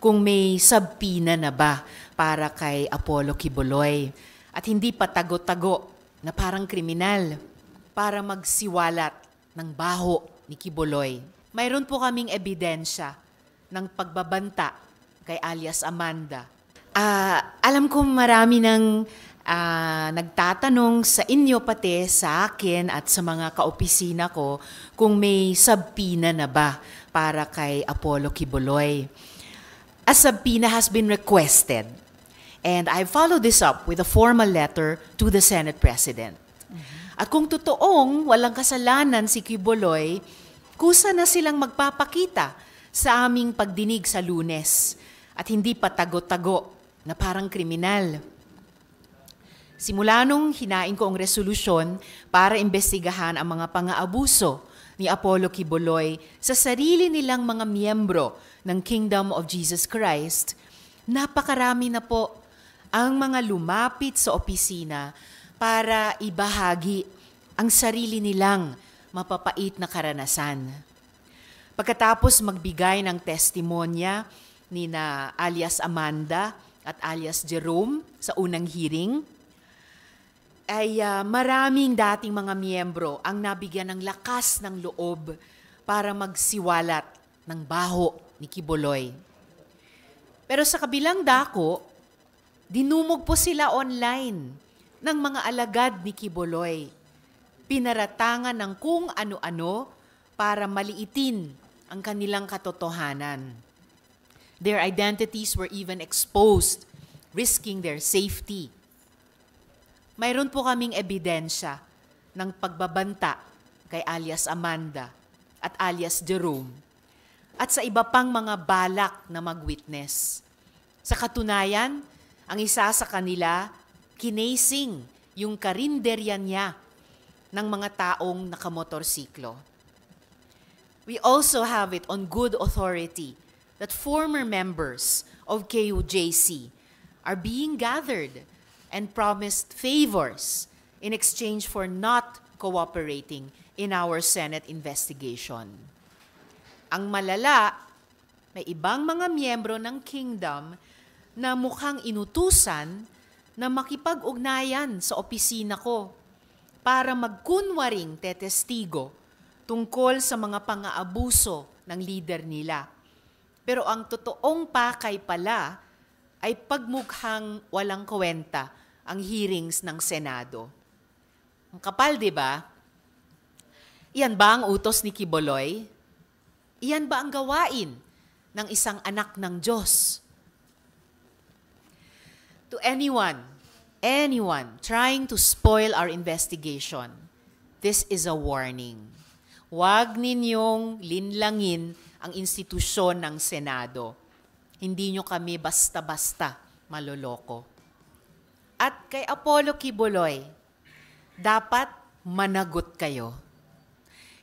kung may subpoena na ba para kay Apollo Quiboloy at hindi pa tago-tago na parang kriminal para magsiwalat ng baho ni Quiboloy. Mayroon po kaming ebidensya ng pagbabanta kay alias Amanda. Alam ko marami ng nagtatanong sa inyo pati sa akin at sa mga kaopisina ko kung may subpoena na ba para kay Apollo Quiboloy. A subpoena has been requested, and I follow this up with a formal letter to the Senate President. At kung totoong walang kasalanan si Quiboloy, kusa na silang magpapakita sa aming pagdinig sa Lunes at hindi pa tago-tago na parang kriminal. Simula nung hinain ko ang resolusyon para imbestigahan ang mga pang-aabuso ni Apollo Quiboloy sa sarili nilang mga miyembro ng Kingdom of Jesus Christ, napakarami na po ang mga lumapit sa opisina para ibahagi ang sarili nilang mapapait na karanasan. Pagkatapos magbigay ng testimonya ni na alias Amanda at alias Jerome sa unang hearing, ay maraming dating mga miyembro ang nabigyan ng lakas ng loob para magsiwalat ng baho ni Quiboloy. Pero sa kabilang dako, dinumog po sila online ng mga alagad ni Quiboloy. Pinaratangan ng kung ano-ano para maliitin ang kanilang katotohanan. Their identities were even exposed, risking their safety. Mayroon po kaming ebidensya ng pagbabanta kay alias Amanda at alias Jerome at sa iba pang mga balak na mag-witness. Sa katunayan, ang isa sa kanila, kinasing yung karinderya niya ng mga taong nakamotorsiklo. We also have it on good authority that former members of KUJC are being gathered and promised favors in exchange for not cooperating in our Senate investigation. Ang malala, may ibang mga miyembro ng Kingdom na mukhang inutusan na makipag-ugnayan sa opisina ko para magkunwaring tetestigo tungkol sa mga pang-aabuso ng leader nila. Pero ang totoong pakay pala ay pagmukhang walang kwenta ang hearings ng Senado. Ang kapal, di ba? Iyan ba ang utos ni Quiboloy? Iyan ba ang gawain ng isang anak ng Diyos? To anyone trying to spoil our investigation, this is a warning. Huwag ninyong linlangin ang institusyon ng Senado. Hindi nyo kami basta-basta maloloko. At kay Apollo Quiboloy, dapat managot kayo.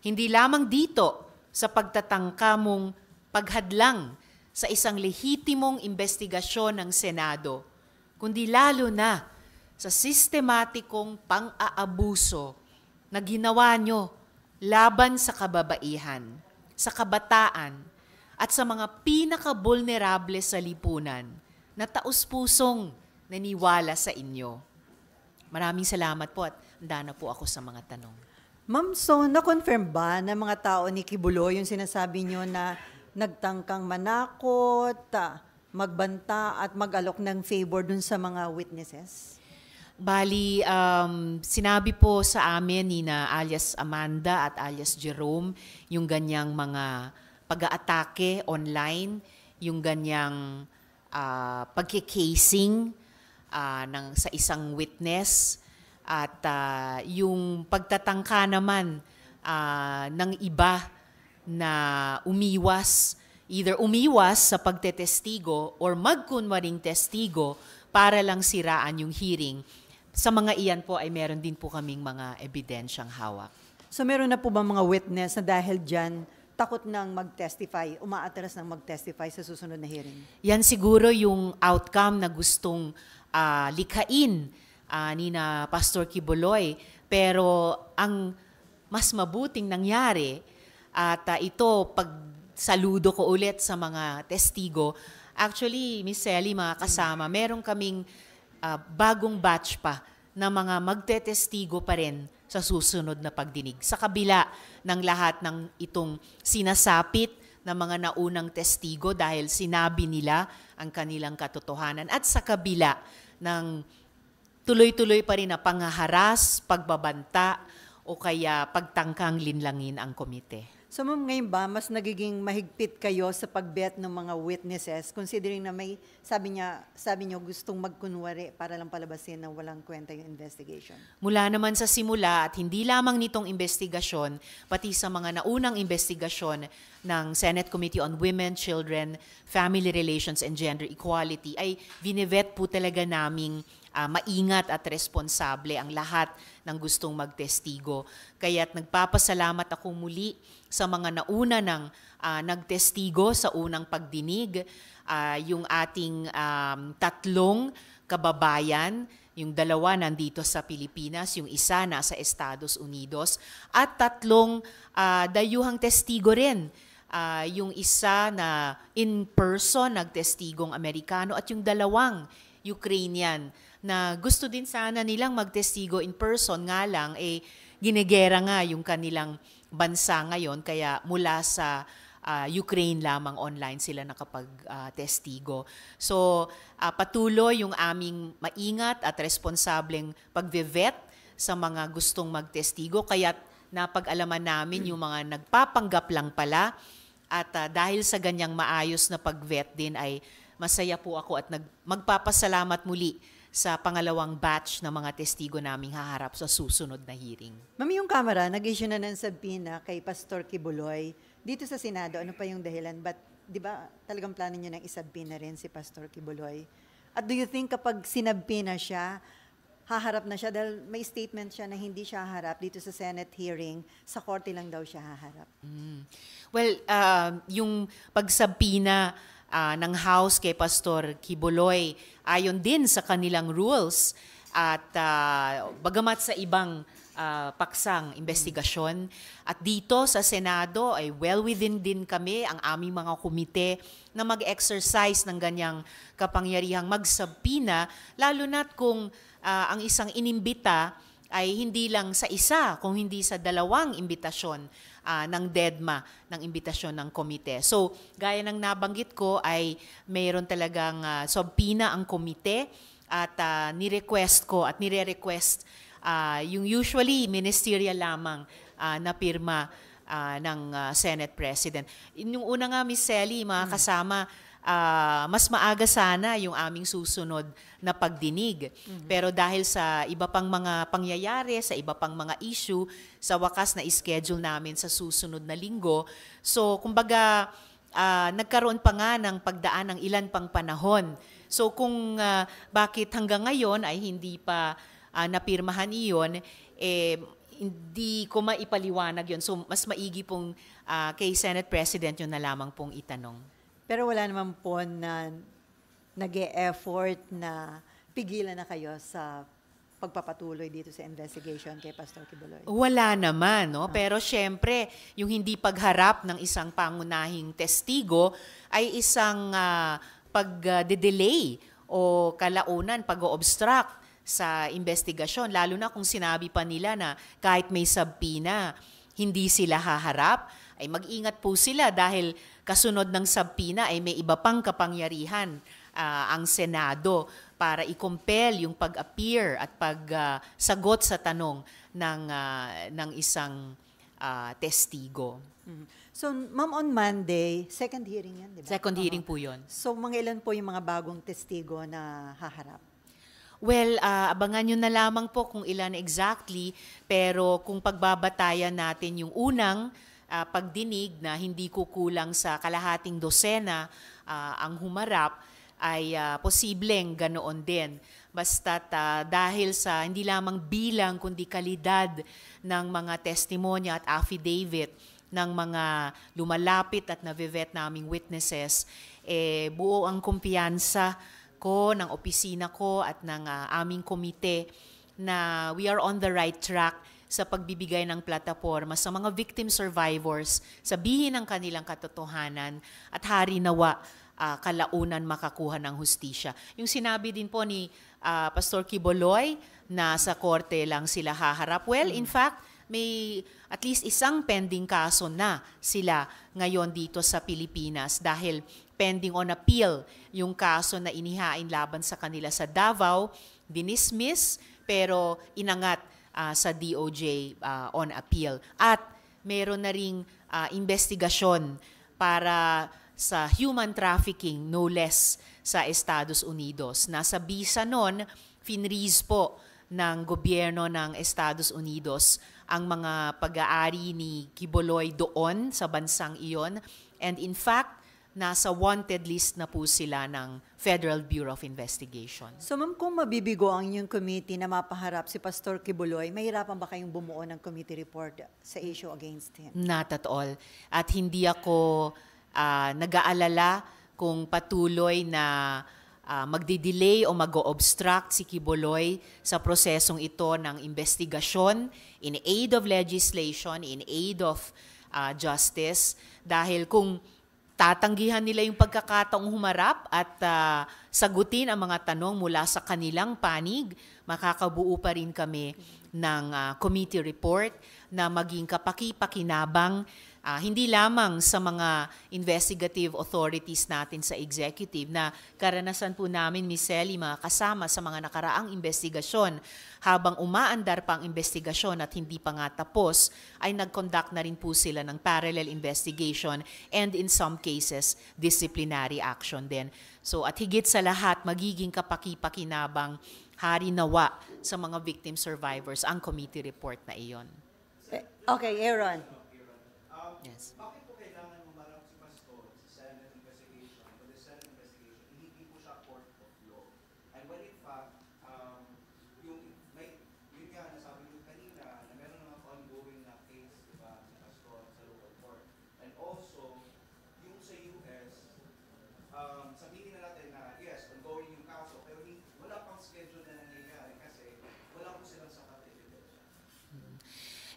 Hindi lamang dito sa pagtatangka mong paghadlang sa isang lehitimong investigasyon ng Senado, kundi lalo na sa sistematikong pang-aabuso na ginawa nyo laban sa kababaihan, sa kabataan, at sa mga pinaka-vulnerable sa lipunan na taus-pusong naniwala sa inyo. Maraming salamat po at handa na po ako sa mga tanong. Ma'am, so na-confirm ba ng mga tao ni Quiboloy yung sinasabi nyo na nagtangkang manakot, magbanta at mag-alok ng favor dun sa mga witnesses? Bali, sinabi po sa amin ni na alias Amanda at alias Jerome yung ganyang mga pag-aatake online, yung ganyang pagkikasing sa isang witness at yung pagtatangka naman ng iba na either umiwas sa pagtetestigo or magkunwaring testigo para lang siraan yung hearing. Sa mga iyan po ay meron din po kaming mga ebidensyang hawak. So meron na po ba mga witness na dahil dyan takot nang mag-testify, umaatras nang mag-testify sa susunod na hearing? Yan siguro yung outcome na gustong likhain ni na Pastor Quiboloy. Pero ang mas mabuting nangyari at ito pag saludo ko ulit sa mga testigo Actually, Miss Sally, mga kasama, meron kaming bagong batch pa na mga magtetestigo pa rin sa susunod na pagdinig. Sa kabila ng lahat ng itong sinasapit ng mga naunang testigo dahil sinabi nila ang kanilang katotohanan at sa kabila ng tuloy-tuloy pa rin na panghaharas, pagbabanta o kaya pagtangkang linlangin ang komite. So ma'am, ngayon ba, mas nagiging mahigpit kayo sa pag-vet ng mga witnesses, considering na may, sabi niyo gustong magkunwari para lang palabasin na walang kwenta yung investigation? Mula naman sa simula at hindi lamang nitong investigasyon, pati sa mga naunang investigasyon ng Senate Committee on Women, Children, Family Relations and Gender Equality ay binivet po talaga naming maingat at responsable ang lahat ng gustong magtestigo. Kaya't nagpapasalamat ako muli sa mga nauna ng nagtestigo sa unang pagdinig, yung ating tatlong kababayan, yung dalawa nandito sa Pilipinas, yung isa nasa Estados Unidos, at tatlong dayuhang testigo rin. Yung isa na in person nagtestigong Amerikano at yung dalawang Ukrainian na gusto din sana nilang magtestigo in person, nga lang ginegera nga yung kanilang bansa ngayon, kaya mula sa Ukraine lamang online sila nakapag-testigo. So patuloy yung aming maingat at responsableng pagve-vet sa mga gustong magtestigo, kaya napag-alaman namin yung mga nagpapanggap lang pala, at dahil sa ganyang maayos na pag-vet din ay masaya po ako at magpapasalamat muli sa pangalawang batch ng mga testigo naming haharap sa susunod na hearing. Ma'am, yung Kamara, nag-issue na ng subpoena kay Pastor Kibuloy. Dito sa Senado, ano pa yung dahilan? But, di ba, talagang plano nyo nang isubpoena rin si Pastor Kibuloy? At do you think kapag sinubpoena siya, haharap na siya? Dahil may statement siya na hindi siya haharap dito sa Senate hearing, sa korte lang daw siya haharap. Well, yung pagsubpoena ng House kay Pastor Kibuloy, ayon din sa kanilang rules at bagamat sa ibang paksang investigasyon. At dito sa Senado ay well within din kami, ang aming mga komite, na mag-exercise ng ganyang kapangyarihang magsubpoena, lalo na't kung ang isang inimbita ay hindi lang sa isa, kung hindi sa dalawang imbitasyon ng DEDMA, ng imbitasyon ng komite. So, gaya ng nabanggit ko ay mayroon talagang subpoena ang komite at ni-request ko at nire-request yung usually ministerial lamang na pirma ng Senate President. Yung una nga, Miss Sally, mga kasama, mas maaga sana yung aming susunod na pagdinig. Pero dahil sa iba pang mga pangyayari, sa iba pang mga issue, sa wakas na schedule namin sa susunod na linggo. So, kumbaga, nagkaroon pa nga ng pagdaan ng ilan pang panahon. So, kung bakit hanggang ngayon ay hindi pa napirmahan iyon, hindi ko maipaliwanag yun. So, mas maigi pong kay Senate President yun na lamang pong itanong. Pero wala naman po na nag-e-effort na pigilan na kayo sa pagpapatuloy dito sa investigation kay Pastor Kibuloy? Wala naman, no? Pero syempre, yung hindi pagharap ng isang pangunahing testigo ay isang pag-delay o kalaunan, pag-obstruct sa investigasyon. Lalo na kung sinabi pa nila na kahit may subpoena, hindi sila haharap, ay mag-ingat po sila dahil kasunod ng subpoena ay may iba pang kapangyarihan ang Senado para i-compel yung pag-appear at pagsagot sa tanong ng isang testigo. So, ma'am, on Monday, second hearing yan, di ba? Second hearing po yun. So, mga ilan po yung mga bagong testigo na haharap? Well, abangan nyo na lamang po kung ilan exactly, pero kung pagbabatayan natin yung unang pagdinig na hindi kukulang sa kalahating dosena ang humarap, ay posibleng ganoon din. Basta't dahil sa hindi lamang bilang kundi kalidad ng mga testimonya at affidavit ng mga lumalapit at navivet naming witnesses, buo ang kumpiyansa ko, ng opisina ko at ng aming komite na we are on the right track sa pagbibigay ng plataporma sa mga victim survivors, sabihin ang kanilang katotohanan at hari nawa kalaunan makakuha ng hustisya. Yung sinabi din po ni Pastor Quiboloy na sa korte lang sila haharap. Well, in fact, may at least isang pending kaso na sila ngayon dito sa Pilipinas dahil pending on appeal yung kaso na inihain laban sa kanila sa Davao, dinismiss pero inangat sa DOJ on appeal. At meron na ring investigasyon para sa human trafficking, no less, sa Estados Unidos. Nasa bisa nun, finreeze po ng gobyerno ng Estados Unidos ang mga pag-aari ni Quiboloy doon sa bansang iyon. And in fact, nasa wanted list na po sila ng Federal Bureau of Investigation. So ma'am, kung mabibigo ang inyong committee na mapaharap si Pastor Quiboloy, mahirapan ba kayong bumuo ng committee report sa issue against him? Not at all. At hindi ako nag-aalala kung patuloy na magdi-delay o mag-o-obstruct si Quiboloy sa prosesong ito ng investigasyon in aid of legislation, in aid of justice. Dahil kung tatanggihan nila yung pagkakataong humarap at sagutin ang mga tanong mula sa kanilang panig, makakabuo pa rin kami ng committee report na maging kapaki-pakinabang hindi lamang sa mga investigative authorities natin sa executive na karanasan po namin, Ms. Selly, mga kasama sa mga nakaraang investigasyon habang umaandar pa ang investigasyon at hindi pa nga tapos, ay nag-conduct na rin po sila ng parallel investigation and in some cases, disciplinary action din. So at higit sa lahat, magiging kapaki-pakinabang hari nawa sa mga victim survivors ang committee report na iyon. Okay, Aaron. Yes. Bakit po kailangan humarap si Pastor sa Senate investigation? But the Senate investigation, hindi po siya court of law. And when in fact, yun nga, nasabi ko kanina, na meron mga ongoing na case, diba, si Pastor sa local court. And also, yung sa US, sabihin na natin na, yes, ongoing yung kaso, pero wala pang schedule na nangyayari kasi wala po silang sapat evidence.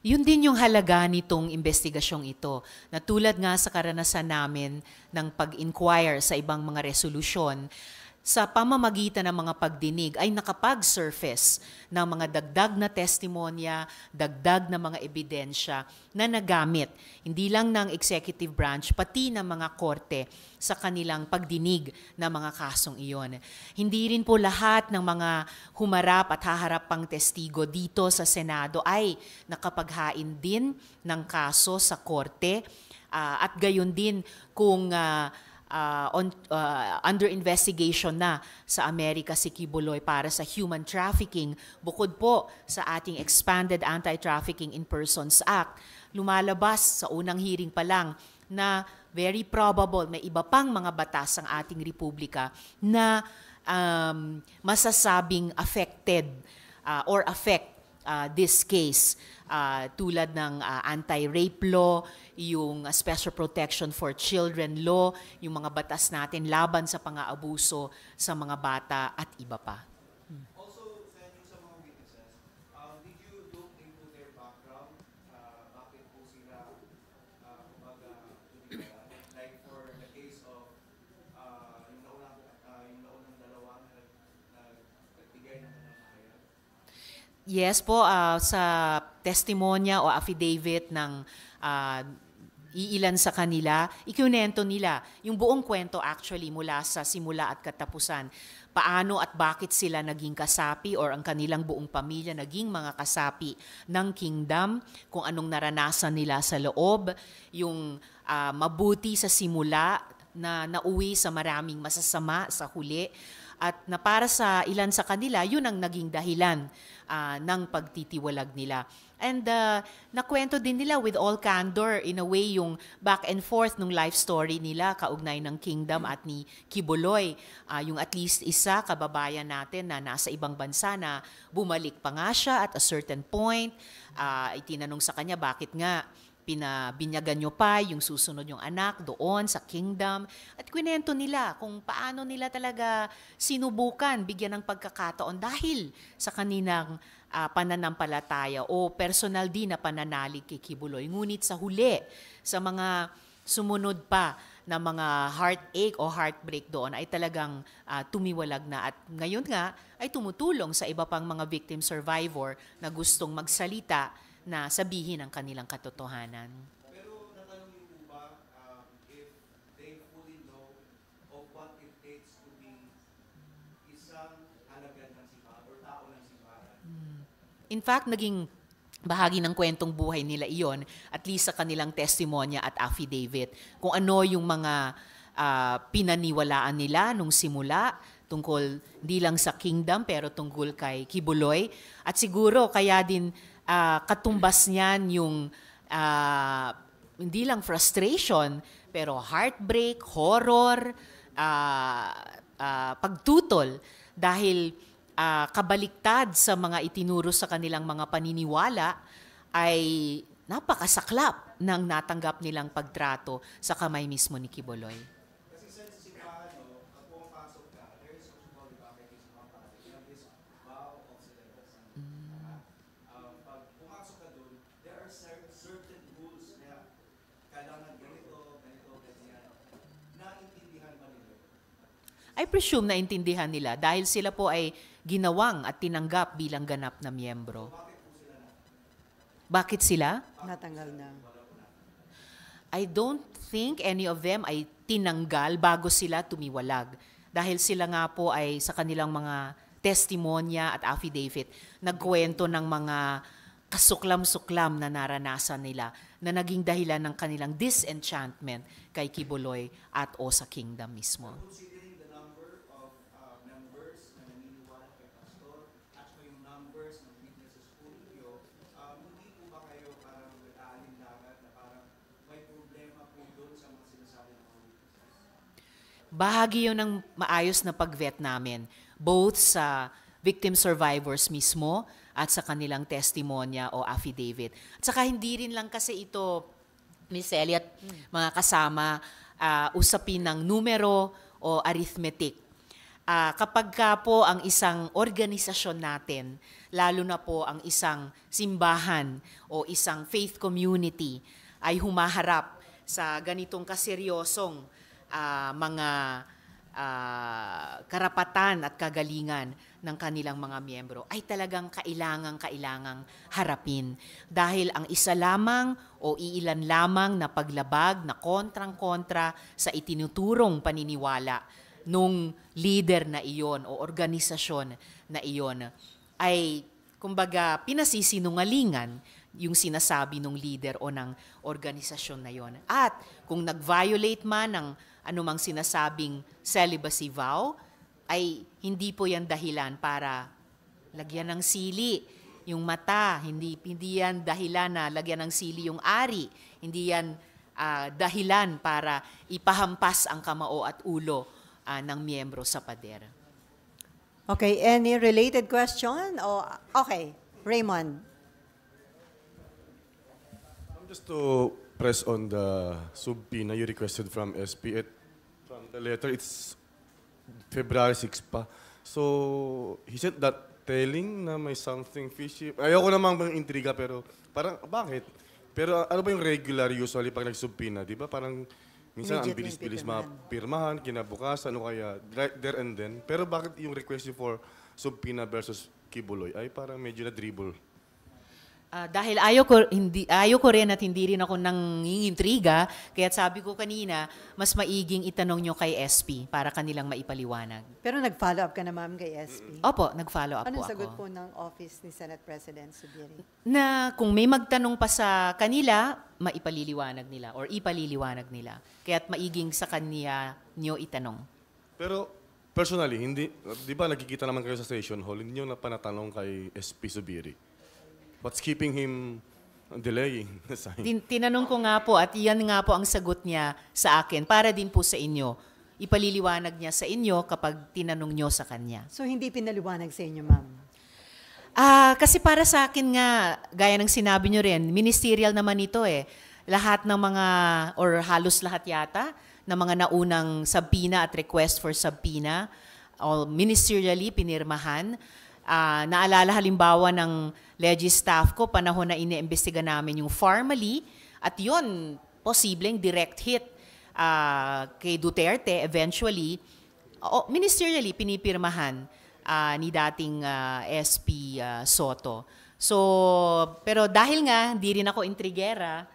Yun din yung halaga nitong investigasyong ito, na tulad nga sa karanasan namin ng pag-inquire sa ibang mga resolusyon, sa pamamagitan ng mga pagdinig ay nakapag-surface ng mga dagdag na testimonya, dagdag na mga ebidensya na nagamit, hindi lang ng executive branch, pati ng mga korte sa kanilang pagdinig ng mga kasong iyon. Hindi rin po lahat ng mga humarap at haharap pang testigo dito sa Senado ay nakapaghain din ng kaso sa korte at gayon din kung under investigation na sa Amerika si Quiboloy para sa human trafficking, bukod po sa ating expanded Anti-Trafficking in Persons Act, lumalabas sa unang hearing pa lang na very probable may iba pang mga batas ang ating republika na masasabing affected or affect this case. Tulad ng anti-rape law, yung special protection for children law, yung mga batas natin laban sa pang-aabuso sa mga bata at iba pa. Also, sa mga witnesses, did you look into their background? Bakit po sila, kumbaga, like for the case of yung naunang dalawa na nagbigay ng nananahaya? Yes po, sa testimonya o affidavit ng iilan sa kanila, ikunento nila yung buong kwento actually mula sa simula at katapusan. Paano at bakit sila naging kasapi or ang kanilang buong pamilya naging mga kasapi ng kingdom, kung anong naranasan nila sa loob, yung mabuti sa simula na nauwi sa maraming masasama sa huli, at na para sa ilan sa kanila, yun ang naging dahilan ng pagtitiwalag nila. And nakwento din nila with all candor, in a way, yung back and forth nung life story nila, kaugnay ng kingdom at ni Quiboloy. Yung at least isa, kababayan natin na nasa ibang bansa na bumalik pa nga siya at a certain point. Itinanong sa kanya, bakit nga binyagan nyo pa yung susunod yung anak doon sa kingdom. At kwento nila kung paano nila talaga sinubukan, bigyan ng pagkakataon dahil sa kanilang pananampalataya o personal din na pananalig kay Quiboloy. Ngunit sa huli, sa mga sumunod pa na mga heartache o heartbreak doon ay talagang tumiwalag na. At ngayon nga ay tumutulong sa iba pang mga victim survivor na gustong magsalita na sabihin ang kanilang katotohanan. Pero natanong niyo po ba if they fully know of what it takes to be isang alagad ng simbahan or tao ng simbahan? In fact, naging bahagi ng kwentong buhay nila iyon, at least sa kanilang testimonya at affidavit, kung ano yung mga pinaniwalaan nila nung simula, tungkol hindi lang sa kingdom, pero tungkol kay Kibuloy. At siguro kaya din katumbas niyan yung hindi lang frustration, pero heartbreak, horror, pagtutol, dahil kabaliktad sa mga itinuro sa kanilang mga paniniwala ay napakasaklap ng natanggap nilang pagtrato sa kamay mismo ni Kibuloy. Kasi sa simbahan, pag pumapasok ka, there is something called the baptism of fire. You have this vow of celibacy. Pag pumasok ka dun, there are certain rules na kailangan ganito, ganyan. Naintindihan ba nila? I presume na intindihan nila dahil sila po ay ginawang at tinanggap bilang ganap na miyembro. Bakit sila? Natanggal na. I don't think any of them ay tinanggal bago sila tumiwalag. Dahil sila nga po ay sa kanilang mga testimonya at affidavit, nagkwento ng mga kasuklam-suklam na naranasan nila na naging dahilan ng kanilang disenchantment kay Kibuloy at o sa kingdom mismo. Considering the number of members na naniniwala kay Pastor at yung numbers ng witnesses po ninyo, hindi po ba kayo parang nag-aalinlangan na parang may problema po doon sa mga sinasabi ng mga witnesses? Bahagi yun ng maayos na pag-vet namin, both sa victim survivors mismo at sa kanilang testimonya o affidavit. At saka hindi rin lang kasi ito, Miss Elliot, mga kasama, usapin ng numero o arithmetic. Kapag ka po ang isang organisasyon natin, lalo na po ang isang simbahan o isang faith community ay humaharap sa ganitong kaseryosong mga karapatan at kagalingan ng kanilang mga miyembro, ay talagang kailangang harapin. Dahil ang isa lamang o iilan lamang na paglabag na kontrang-kontra sa itinuturong paniniwala nung leader na iyon o organisasyon na iyon ay kumbaga pinasisinungalingan yung sinasabi ng leader o ng organisasyon na iyon. At kung nag-violate man ng anumang sinasabing celibacy vow, ay hindi po yan dahilan para lagyan ng sili yung mata, hindi yan dahilan na lagyan ng sili yung ari, hindi yan dahilan para ipahampas ang kamao at ulo ng miyembro sa pader. Okay, any related question? Okay, Raymond. Just to press on the subpoena you requested from SP, from the letter, it's February 6 pa. So, he said that telling na may something fishy. Ayoko namang bang intriga, pero parang, bakit? Pero ano ba yung regular usually pag nag-subpoena? Di ba parang minsan ang Immediately bilis-bilis pipirmahan. mapirmahan, kinabukasan, o kaya right there and then. Pero bakit yung request niyo for subpoena versus Kibuloy ay parang medyo na-dribble? Dahil ayaw ko rin at hindi rin ako nangingintriga, kaya sabi ko kanina, mas maiging itanong nyo kay SP para kanilang maipaliwanag. Pero nag-follow up ka na, ma'am, kay SP. Opo, nag-follow up Anong po sagot ako. po ng Office ni Senate President Subiri? Na kung may magtanong pa sa kanila, maipaliliwanag nila or ipaliliwanag nila. Kaya't maiging sa kanya nyo itanong. Pero personally, hindi, di ba nagkikita naman kayo sa station hall, hindi nyo na panatanong kay SP Subiri? What's keeping him delaying? Tinanong ko nga po at iyan nga po ang sagot niya sa akin para din po sa inyo. Ipaliliwanag niya sa inyo kapag tinanong nyo sa kanya. So, hindi pinaliwanag sa inyo, ma'am? Kasi para sa akin nga, gaya ng sinabi nyo rin, ministerial naman ito eh. Lahat ng mga, or halos lahat yata, ng mga naunang subpoena at request for subpoena, all ministerially pinirmahan. Naalala halimbawa ng Legis staff ko, panahon na iniimbestiga namin yung formally, at yon posibleng direct hit kay Duterte eventually, ministerially pinipirmahan ni dating SP Soto. So, pero dahil nga hindi rin ako intrigera,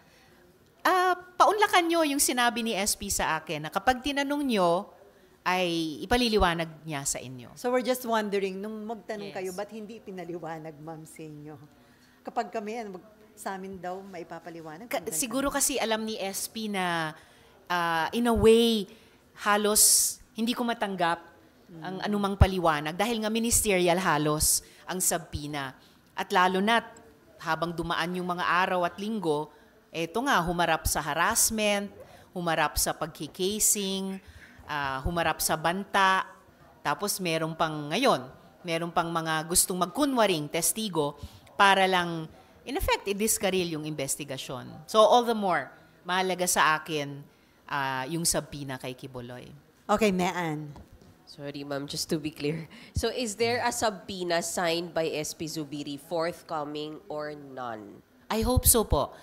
paunlakan nyo yung sinabi ni SP sa akin na kapag tinanong nyo, ay ipaliliwanag niya sa inyo. So we're just wondering, nung magtanong Yes. kayo, ba't hindi pinaliwanag, ma'am, sa inyo? Kapag kami, sa amin daw, maipapaliwanag. Siguro kasi alam ni SP na in a way, halos hindi ko matanggap ang anumang paliwanag dahil nga ministerial halos ang subpoena. At lalo na habang dumaan yung mga araw at linggo, eto nga, humarap sa harassment, humarap sa pagkikasing, humarap sa banta, tapos meron pang mga gustong magkunwaring testigo para lang, in effect, i-discarril yung investigasyon. So all the more, mahalaga sa akin yung subpoena kay Quiboloy. Okay, Mean. Sorry, ma'am, just to be clear. So is there a subpoena signed by SP Zubiri forthcoming or none? I hope so po.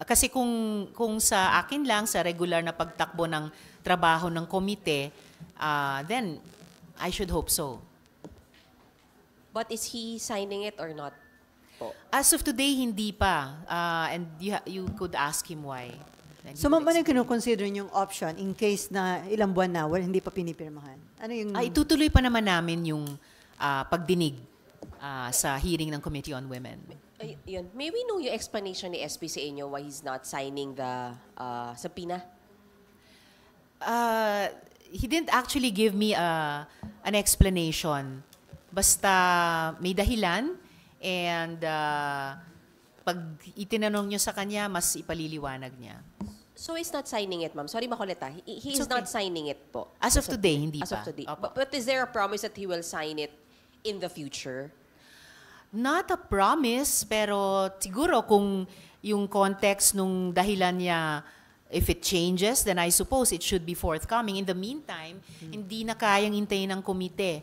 Kasi kung sa akin lang, sa regular na pagtakbo ng trabaho ng komite, then I should hope so. But is he signing it or not po? As of today, hindi pa. And you could ask him why. Then So, he ma'am, would ano kinukonsider yung option in case na ilang buwan na, hindi pa pinipirmahan? Ano yung... itutuloy pa naman namin yung pagdinig sa hearing ng Committee on Women. Yun. May we know yung explanation ni SP sa inyo why he's not signing the subpoena? He didn't actually give me an explanation. Basta may dahilan and pag itinanong nyo sa kanya, mas ipaliliwanag niya. So he's not signing it, ma'am. Sorry, makulit He's It's okay. not signing it po. As of today, hindi As pa. of today. Opo. But is there a promise that he will sign it in the future? Not a promise, pero siguro kung yung context nung dahilan niya, if it changes, then I suppose it should be forthcoming. In the meantime, hindi na kayang hintayin ng komite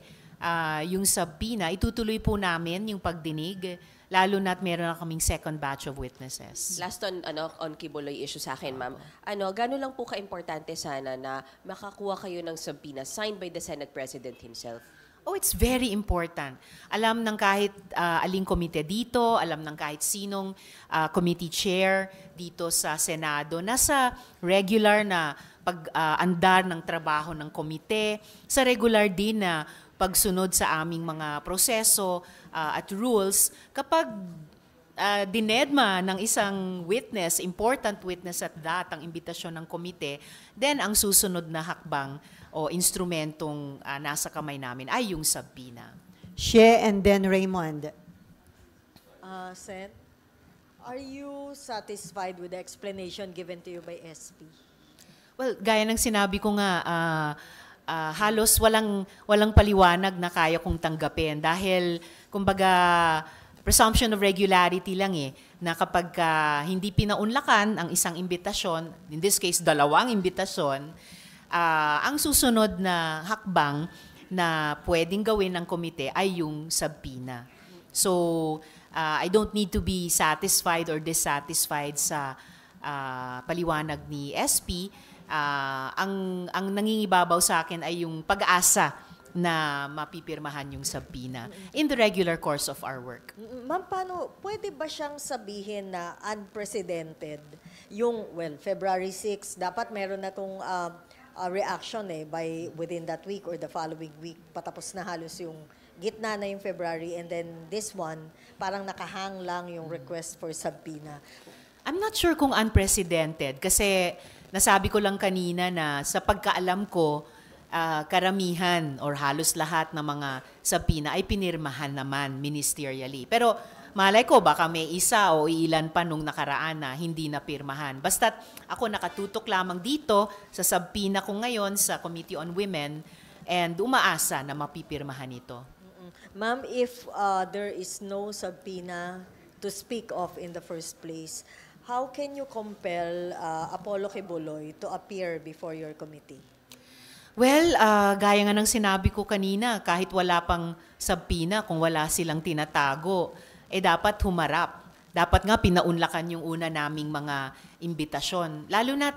yung subpoena. Itutuloy po namin yung pagdinig, lalo na't meron na kaming second batch of witnesses. Last on Quiboloy issue sa akin, ma'am. Gano'n lang po ka-importante sana na makakuha kayo ng subpoena signed by the Senate President himself? Oh, it's very important. Alam ng kahit aling komite dito, alam ng kahit sinong committee chair dito sa Senado, nasa regular na pag-andar ng trabaho ng komite, sa regular din na pagsunod sa aming mga proseso at rules. Kapag dinedma ng isang witness, important witness at that, ang imbitasyon ng komite, then ang susunod na hakbang o instrumentong nasa kamay namin ay yung subpoena. She and then Raymond. Sen, are you satisfied with the explanation given to you by SP? Well, gaya ng sinabi ko nga, halos walang paliwanag na kaya kong tanggapin dahil, kumbaga, presumption of regularity lang na kapag hindi pinaunlakan ang isang imbitasyon, in this case, dalawang imbitasyon, ang susunod na hakbang na pwedeng gawin ng komite ay yung subpoena. So, I don't need to be satisfied or dissatisfied sa paliwanag ni SP. Ang nangingibabaw sa akin ay yung pag-asa na mapipirmahan yung subpoena in the regular course of our work. Ma'am, paano, pwede ba siyang sabihin na unprecedented yung, February 6, dapat meron na itong reaction by within that week or the following week, patapos na halos yung gitna na yung February, and then this one, parang nakahang lang yung request for subpoena. I'm not sure kung unprecedented kasi nasabi ko lang kanina na sa pagkaalam ko, karamihan or halos lahat ng mga subpoena ay pinirmahan naman ministerially. Pero malay ko baka may isa o ilan pa nung nakaraan na hindi napirmahan. Basta't ako nakatutok lamang dito sa subpoena ko ngayon sa Committee on Women and umaasa na mapipirmahan ito. Ma'am, if there is no subpoena to speak of in the first place, how can you compel Apollo Quiboloy to appear before your committee? Well, gaya nga ng sinabi ko kanina, kahit wala pang subpoena, kung wala silang tinatago, dapat humarap. Dapat nga pinaunlakan yung una naming mga imbitasyon. Lalo na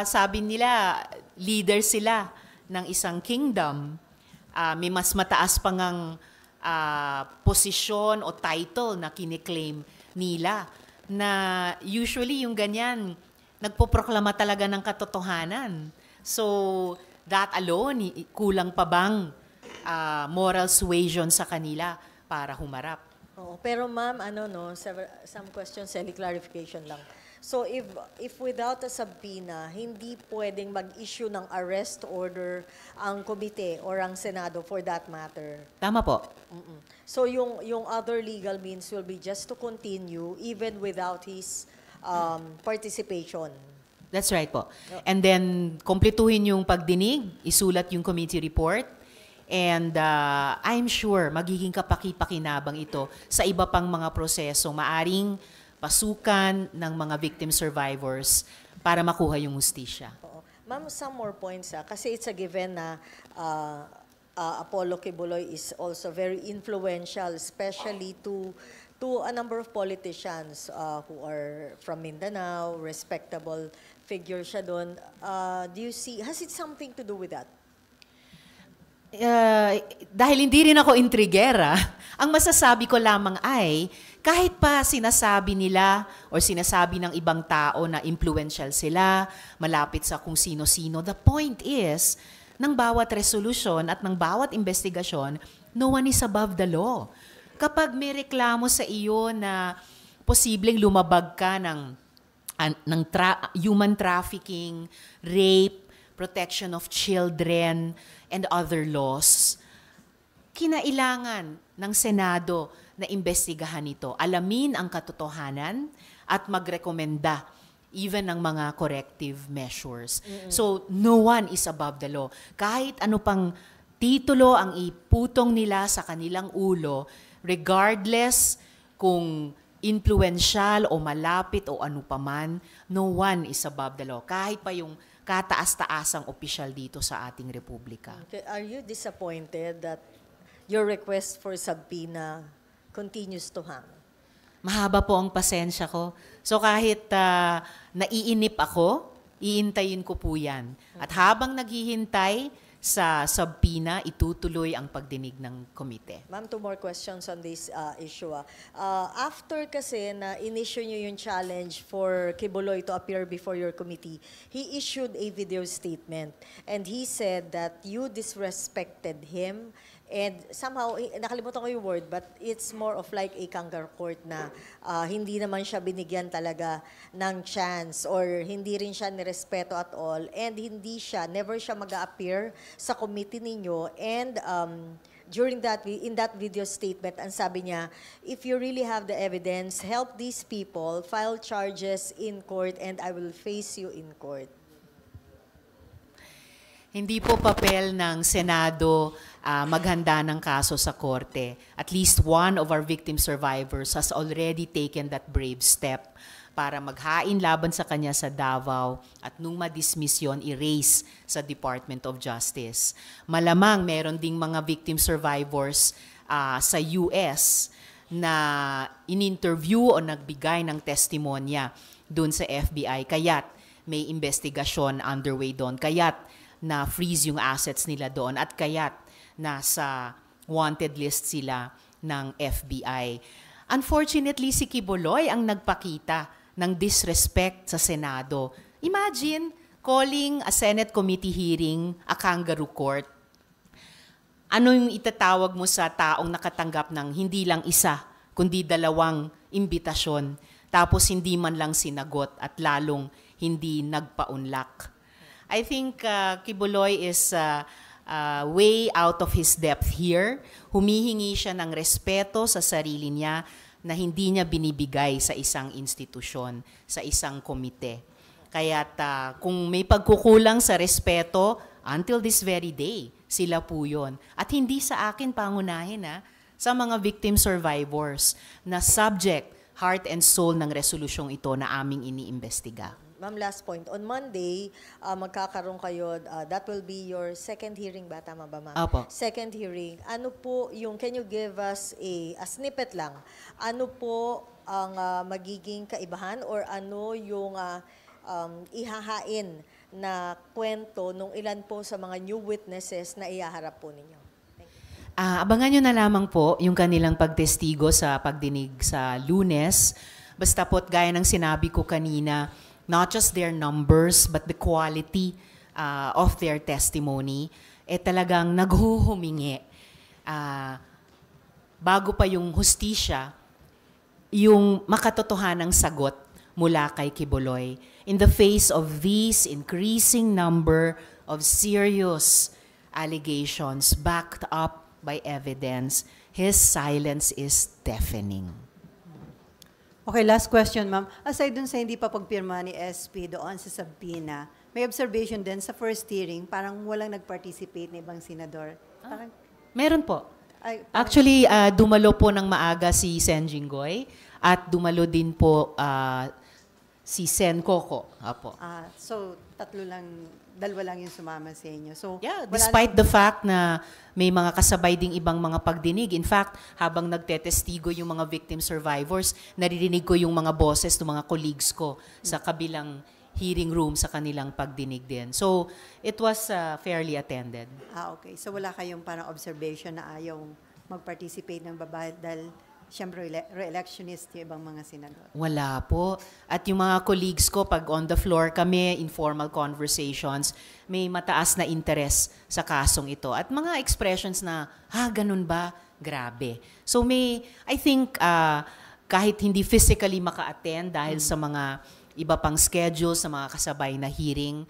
Sabi nila, leader sila ng isang kingdom. May mas mataas pang ang posisyon o title na kiniklaim nila. Na usually yung ganyan, nagpoproklama talaga ng katotohanan. So, that alone, kulang pa bang moral suasion sa kanila para humarap? Oo, pero ma'am, some questions, clarification lang. So if without a subpoena, hindi pwedeng mag-issue ng arrest order ang komite or ang Senado for that matter. Tama po. So yung other legal means will be just to continue even without his participation. That's right po. And then, kumpletuhin yung pagdinig, isulat yung committee report, and I'm sure magiging kapaki-pakinabang ito sa iba pang mga proseso, maaring pasukan ng mga victim survivors para makuha yung hustisya. Oo. Ma'am, some more points kasi it's a given na Apollo Kibuloy is also very influential, especially to a number of politicians who are from Mindanao, respectable figure siya doon. Do you see, has it something to do with that? Dahil hindi rin ako intrigera, ang masasabi ko lamang ay, kahit pa sinasabi nila o sinasabi ng ibang tao na influential sila, malapit sa kung sino-sino, the point is, ng bawat resolution at ng bawat investigasyon, no one is above the law. Kapag may reklamo sa iyo na posibleng lumabag ka ng human trafficking, rape, protection of children, and other laws, kinailangan ng Senado na imbestigahan ito, alamin ang katotohanan at magrekomenda even ng mga corrective measures. So, no one is above the law. Kahit ano pang titulo ang iputong nila sa kanilang ulo, regardless kung influential o malapit o ano paman, no one is above the law. Kahit pa yung kataas-taasang opisyal dito sa ating republika. Okay. Are you disappointed that your request for subpoena continues to hang? Mahaba po ang pasensya ko. So kahit naiinip ako, iintayin ko po yan. At habang naghihintay sa subpoena, itutuloy ang pagdinig ng komite. Ma'am, two more questions on this issue. After kasi na in-issue nyo yung challenge for Kibuloy to appear before your committee, he issued a video statement and he said that you disrespected him and somehow, nakalimutan ko yung word, but it's more of like a kangaroo court na hindi naman siya binigyan talaga ng chance or hindi rin siya nirespeto at all and never siya mag-a-appear sa committee ninyo and in that video statement, ang sabi niya, if you really have the evidence, help these people, file charges in court and I will face you in court. Hindi po papel ng Senado maghanda ng kaso sa korte. At least one of our victim survivors has already taken that brave step para maghain laban sa kanya sa Davao at nung ma-dismiss yun, i-raise sa Department of Justice. Malamang meron ding mga victim survivors sa US na in-interview o nagbigay ng testimonya doon sa FBI. Kaya't may investigasyon underway doon. Kaya't na-freeze yung assets nila doon at kaya't nasa wanted list sila ng FBI. Unfortunately, si Kibuloy ang nagpakita ng disrespect sa Senado. Imagine calling a Senate committee hearing a kangaroo court. Ano yung itatawag mo sa taong nakatanggap ng hindi lang isa, kundi dalawang imbitasyon, tapos hindi man lang sinagot at lalong hindi nagpaunlak. I think Kibuloy is way out of his depth here. Humihingi siya ng respeto sa sarili niya na hindi niya binibigay sa isang institusyon, sa isang komite. Kaya't kung may pagkukulang sa respeto, until this very day, sila po yun. At hindi sa akin pangunahin, sa mga victim survivors na subject, heart and soul ng resolusyong ito na aming iniimbestiga. Ma'am, last point. On Monday, magkakaroon kayo, that will be your second hearing ba? Tama ba, ma'am? Opo. Second hearing. Ano po yung, can you give us a snippet lang? Ano po ang magiging kaibahan or ano yung ihahain na kwento nung ilan po sa mga new witnesses na ihaharap po ninyo? Abangan nyo na lamang po yung kanilang pagtestigo sa pagdinig sa Lunes. Basta po't gaya ng sinabi ko kanina, not just their numbers, but the quality of their testimony, talagang naghuhumingi. Bago pa yung hustisya, yung makatotohanang sagot mula kay Quiboloy. In the face of these increasing number of serious allegations backed up by evidence, his silence is deafening. Okay, last question, ma'am. Aside dun sa hindi pa pagpirma ni SP doon sa subpoena, may observation din sa first hearing, parang walang nag-participate na ibang senador. Parang, Meron po. parang- Actually, dumalo po ng maaga si Sen Jinggoy at dumalo din po si Sen Coco. Apo. so, dalawa lang yung sumama sa inyo. So, Yeah, wala despite the fact na may mga kasabay ding ibang mga pagdinig. In fact, habang nagtetestigo yung mga victim survivors, naririnig ko yung mga boses ng mga colleagues ko sa kabilang hearing room sa kanilang pagdinig din. So, it was fairly attended. okay. So, wala kayong parang observation na ayaw mag-participate ng babae dahil siyempre re-electionist yung ibang mga senador. Wala po. At yung mga colleagues ko, pag on the floor kami, informal conversations, may mataas na interest sa kasong ito. At mga expressions na, ganun ba? Grabe. So I think, kahit hindi physically maka-attend dahil sa mga iba pang schedule, sa mga kasabay na hearing,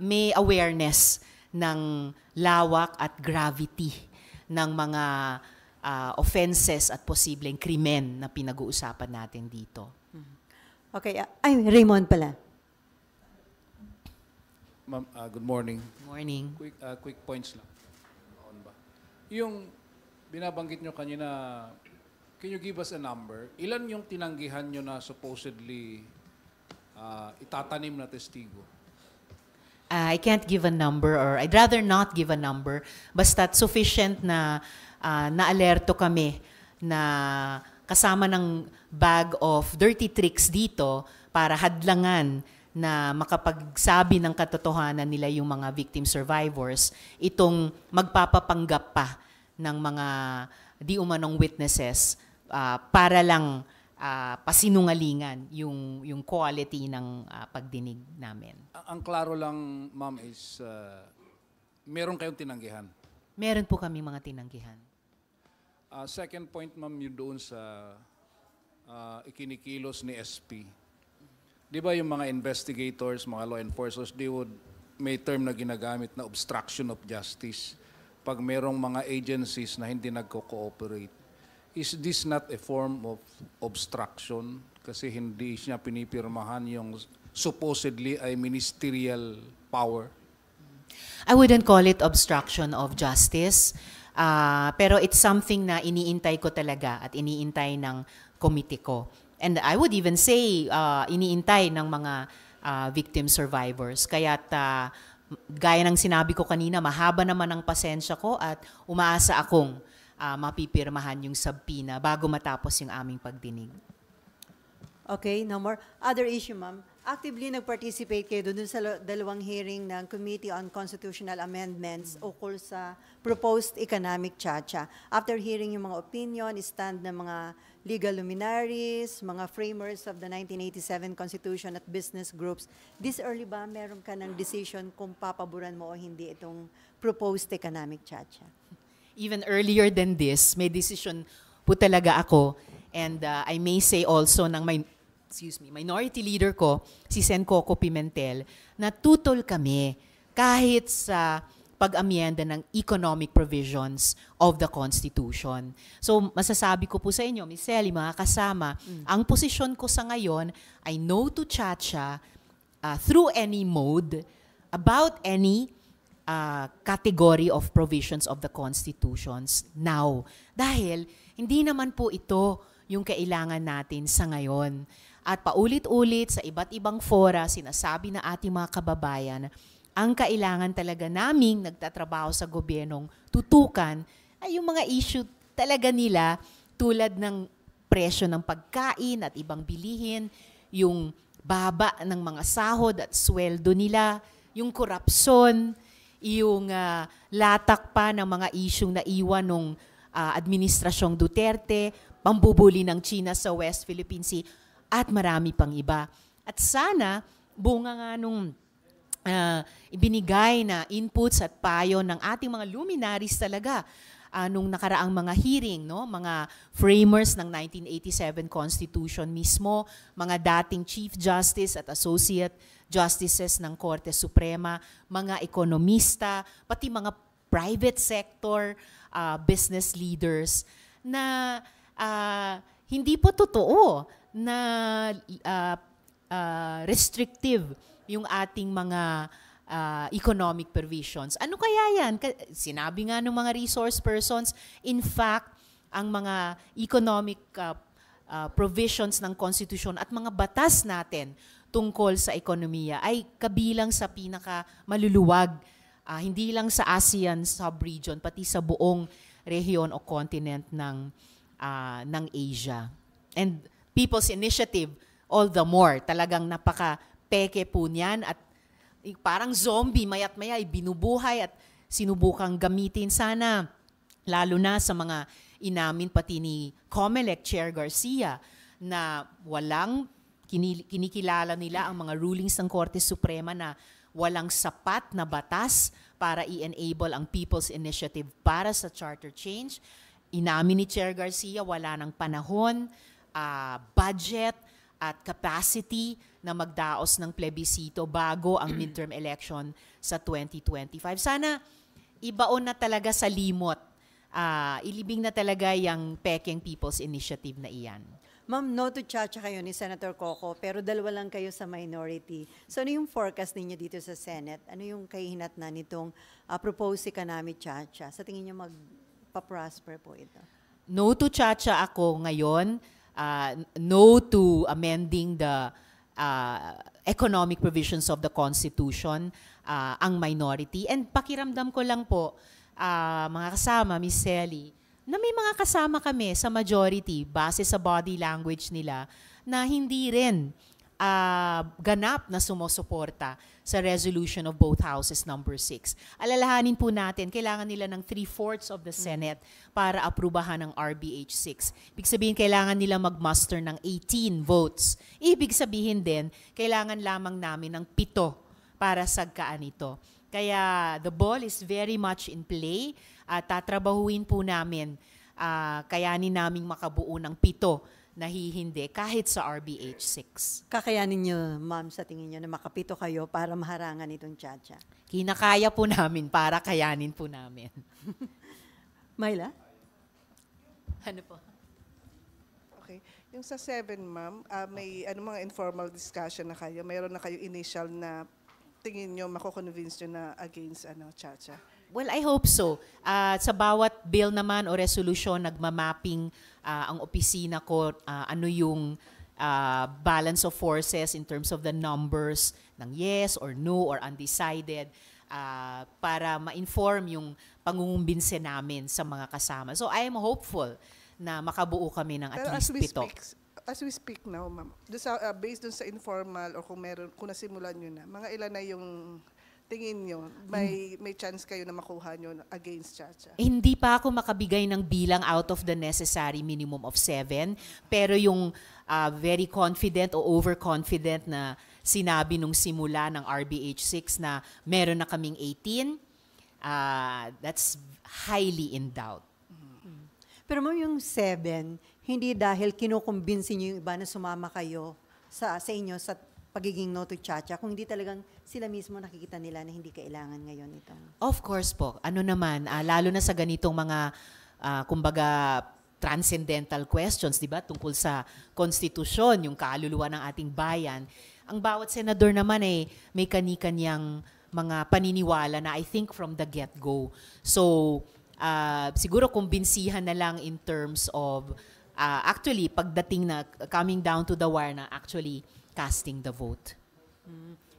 may awareness ng lawak at gravity ng mga offenses at posibleng krimen na pinag-uusapan natin dito. Okay. Raymond pala. Ma'am, good morning. Morning. Quick points lang. On ba? Yung binabanggit nyo kanina, can you give us a number? Ilan yung tinanggihan nyo na supposedly itatanim na testigo? I can't give a number, or I'd rather not give a number, basta't sufficient na na-alerto kami na kasama ng bag of dirty tricks dito para hadlangan na makapagsabi ng katotohanan nila yung mga victim survivors, itong magpapapanggap pa ng mga di umanong witnesses para lang pasinungalingan yung quality ng pagdinig namin. Ang klaro lang, ma'am, is meron kayong tinanggihan. Meron po kami mga tinanggihan. Second point, ma'am, yun doon sa ikinikilos ni SP. Di ba yung mga investigators, mga law enforcers, may term na ginagamit na obstruction of justice pag merong mga agencies na hindi nagko-cooperate. Is this not a form of obstruction? Kasi hindi siya pinipirmahan yung supposedly ay ministerial power. I wouldn't call it obstruction of justice, pero it's something na iniintay ko talaga at iniintay ng komite ko. And I would even say, iniintay ng mga victim survivors. Kaya't gaya ng sinabi ko kanina, mahaba naman ang pasensya ko at umaasa akong mapipirmahan yung subpoena bago matapos yung aming pagdinig. Okay, no more. Other issue, ma'am. Actively nag-participate kayo doon sa dalawang hearing ng Committee on Constitutional Amendments ukol sa proposed economic chacha. After hearing yung mga opinion, stand ng mga legal luminaries, mga framers of the 1987 Constitution at business groups, this early ba meron ka ng decision kung papaboran mo o hindi itong proposed economic chacha? Even earlier than this, may decision po talaga ako. And I may say also ng minority leader ko, si Sen Coco Pimentel, na tutol kami kahit sa pag-amyenda ng economic provisions of the Constitution. So masasabi ko po sa inyo, Ms. Sally, mga kasama, ang posisyon ko sa ngayon ay no to chacha through any mode about any category of provisions of the Constitutions now. Dahil hindi naman po ito yung kailangan natin sa ngayon. At paulit-ulit sa iba't ibang fora, sinasabi na ating mga kababayan, ang kailangan talaga naming nagtatrabaho sa gobyernong tutukan ay yung mga issue talaga nila tulad ng presyo ng pagkain at ibang bilihin, yung baba ng mga sahod at sweldo nila, yung korupsyon, yung latak pa ng mga isyung na iwan nung administrasyong Duterte, pambubuli ng China sa West Philippine Sea, at marami pang iba. At sana, bunga nga nung ibinigay na inputs at payo ng ating mga luminaries talaga nung nakaraang mga hearing, no? Mga framers ng 1987 Constitution mismo, mga dating Chief Justice at Associate Justices ng Korte Suprema, mga ekonomista, pati mga private sector business leaders na hindi po totoo na restrictive yung ating mga economic provisions. Ano kaya yan? Sinabi nga ng mga resource persons, in fact, ang mga economic provisions ng konstitusyon at mga batas natin tungkol sa ekonomiya ay kabilang sa pinakamaluluwag, hindi lang sa ASEAN sub-region, pati sa buong rehiyon o continent ng Asia. And People's Initiative, all the more, talagang napaka-peke po niyan at parang zombie, mayat maya, binubuhay at sinubukang gamitin. Sana, lalo na sa mga inamin pati ni COMELEC Chair Garcia, na walang kinikilala nila ang mga rulings ng Korte Suprema na walang sapat na batas para i-enable ang People's Initiative para sa charter change. Inamin ni Chair Garcia, wala ng panahon, budget, at capacity na magdaos ng plebisito bago ang midterm election sa 2025. Sana ibaon na talaga sa limot, ilibing na talaga yung Peking People's Initiative na iyan. Ma'am, no to chacha kayo ni Senator Coco, pero dalawa lang kayo sa minority. So ano yung forecast ninyo dito sa Senate? Ano yung kahihinatnan nitong proposed economic chacha? Sa tingin nyo magpa-prosper po ito? No to chacha ako ngayon. No to amending the economic provisions of the Constitution, ang minority. And pakiramdam ko lang po, mga kasama, Ms. Selly, na may mga kasama kami sa majority, base sa body language nila, na hindi rin ganap na sumusuporta sa resolution of both houses number 6. Alalahanin po natin, kailangan nila ng 3/4 of the Senate para aprubahan ng RBH 6. Ibig sabihin, kailangan nila mag-muster ng 18 votes. Ibig sabihin din, kailangan lamang namin ng 7 para sagkaan ito. Kaya the ball is very much in play. Tatrabahuin po namin, kayanin naming makabuo ng 7 na hihindi kahit sa RBH 6. Kakayanin nyo, ma'am, sa tingin nyo na makapito kayo para maharangan itong chacha? Kinakaya po namin para kayanin po namin. Myla? Ano po? Okay. Yung sa 7, ma'am, may mga informal discussion na kayo? Mayroon na kayo initial na tingin nyo, mako-convince nyo na against chacha? Well, I hope so. Sa bawat bill naman o resolution, nagmamapping ang opisina ko, ano yung balance of forces in terms of the numbers ng yes or no or undecided, para ma-inform yung pangungumbinse namin sa mga kasama. So I am hopeful na makabuo kami ng at least 7. As we speak now, ma'am, based dun sa informal or kung nasimulan nyo na, mga ilan na yung tingin nyo, may chance kayo na makuha nyo against chacha? Hindi pa ako makabigay ng bilang out of the necessary minimum of 7, pero yung very confident o overconfident na sinabi nung simula ng RBH 6 na meron na kaming 18, that's highly in doubt. Pero mo yung 7, hindi dahil kinukumbinsin nyo yung iba na sumama kayo sa inyo sa pagiging no to chacha, kung hindi talagang sila mismo nakikita nila na hindi kailangan ngayon ito. Of course po. Ano naman, lalo na sa ganitong mga, kumbaga, transcendental questions, di ba? Tungkol sa konstitusyon, yung kaluluwa ng ating bayan. Ang bawat senador naman may kani-kanyang mga paniniwala na I think from the get-go. So, siguro kumbinsihan na lang in terms of, actually, pagdating na, coming down to the wire na actually casting the vote.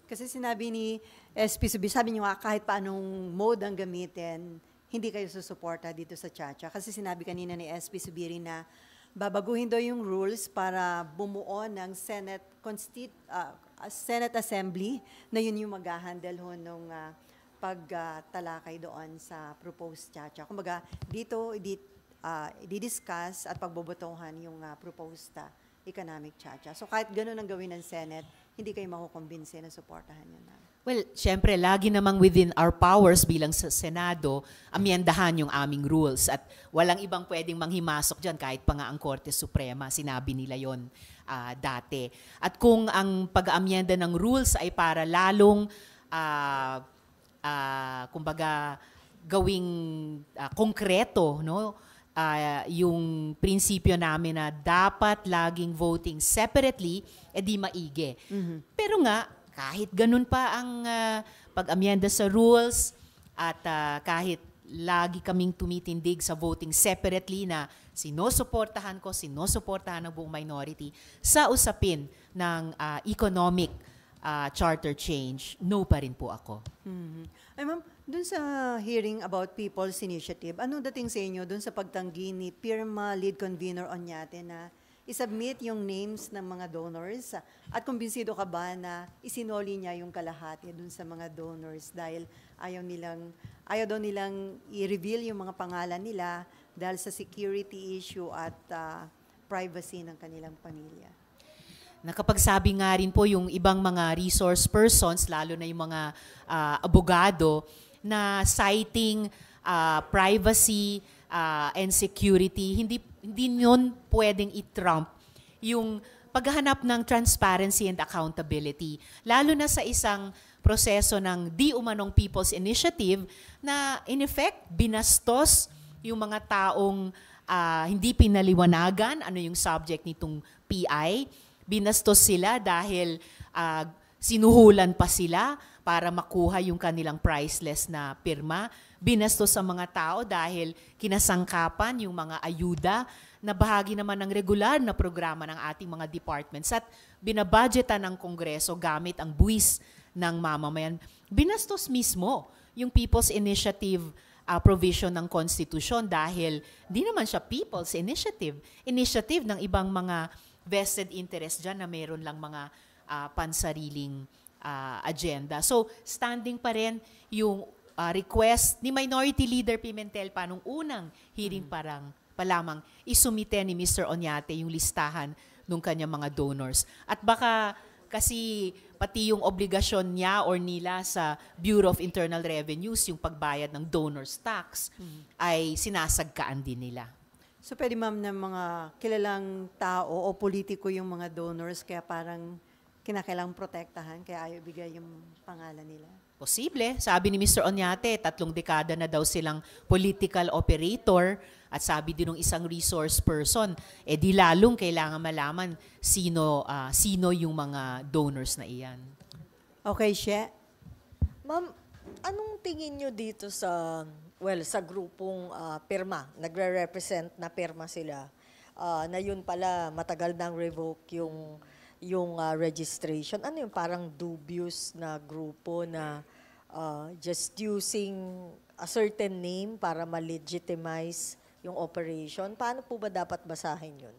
Kasi sinabi ni SP Subi, sabi niyo kahit paanong mode ang gamitin, hindi kayo susuporta dito sa chacha. Kasi sinabi kanina ni SP Subiri na babaguhin daw yung rules para bumuo ng Senate Assembly na yun yung mag-handle ho nung pagtalakay doon sa proposed Chacha. Kumbaga, dito i-discuss at pagbobotohan yung proposed economic Chacha. So kahit ganun ang gawin ng Senate, hindi kayo makukumbinse na suportahan yun. Well, syempre, lagi namang within our powers bilang sa Senado, amyendahan yung aming rules at walang ibang pwedeng manghimasok dyan kahit pa nga ang Korte Suprema. Sinabi nila yon dati. At kung ang pag-aamyenda ng rules ay para lalong kumbaga gawing konkreto, no? Yung prinsipyo namin na dapat laging voting separately, edi maigi. Pero nga, kahit ganun pa ang pag-amyenda sa rules at kahit lagi kaming tumitindig sa voting separately na sinusuportahan ng buong minority sa usapin ng economic charter change, no pa rin po ako. Ay ma'am, dun sa hearing about People's Initiative, ano dating sa inyo dun sa pagtanggi ni Pirma Lead Convener Oñate na isubmit yung names ng mga donors at kumbinsido ka ba na isinoli niya yung kalahati dun sa mga donors dahil ayaw daw nilang i-reveal yung mga pangalan nila dahil sa security issue at privacy ng kanilang pamilya? Nakapagsabi nga rin po yung ibang mga resource persons, lalo na yung mga abogado, na citing privacy and security, hindi yun pwedeng i-trump yung paghahanap ng transparency and accountability. Lalo na sa isang proseso ng di umanong People's Initiative na in effect binastos yung mga taong hindi pinaliwanagan ano yung subject nitong PI. Binastos sila dahil sinuhulan pa sila para makuha yung kanilang priceless na pirma. Binastos sa mga tao dahil kinasangkapan yung mga ayuda na bahagi naman ng regular na programa ng ating mga departments at binabudgetan ng Kongreso gamit ang buwis ng mamamayan. Binastos mismo yung People's Initiative provision ng Constitution dahil di naman siya People's Initiative. Initiative ng ibang mga vested interest dyan na mayroon lang mga pansariling agenda. So, standing pa rin yung request ni Minority Leader Pimentel pa nung unang hearing pa lamang isumite ni Mr. Oñate yung listahan ng kanyang mga donors. At baka kasi pati yung obligasyon niya or nila sa Bureau of Internal Revenues, yung pagbayad ng donors tax, ay sinasagkaan din nila. So pwede ma'am na mga kilalang tao o politiko yung mga donors kaya parang kinakailangang protektahan kaya ayaw bigay yung pangalan nila? Posible. Sabi ni Mr. Oñate, 3 dekada na daw silang political operator at sabi din ng isang resource person, di lalong kailangan malaman sino yung mga donors na iyan. Okay, She. Ma'am, anong tingin nyo dito sa grupong Pirma, nagre-represent na Pirma sila, na yun pala matagal nang revoke yung registration. Ano yung parang dubious na grupo na just using a certain name para ma-legitimize yung operation? Paano po ba dapat basahin yun?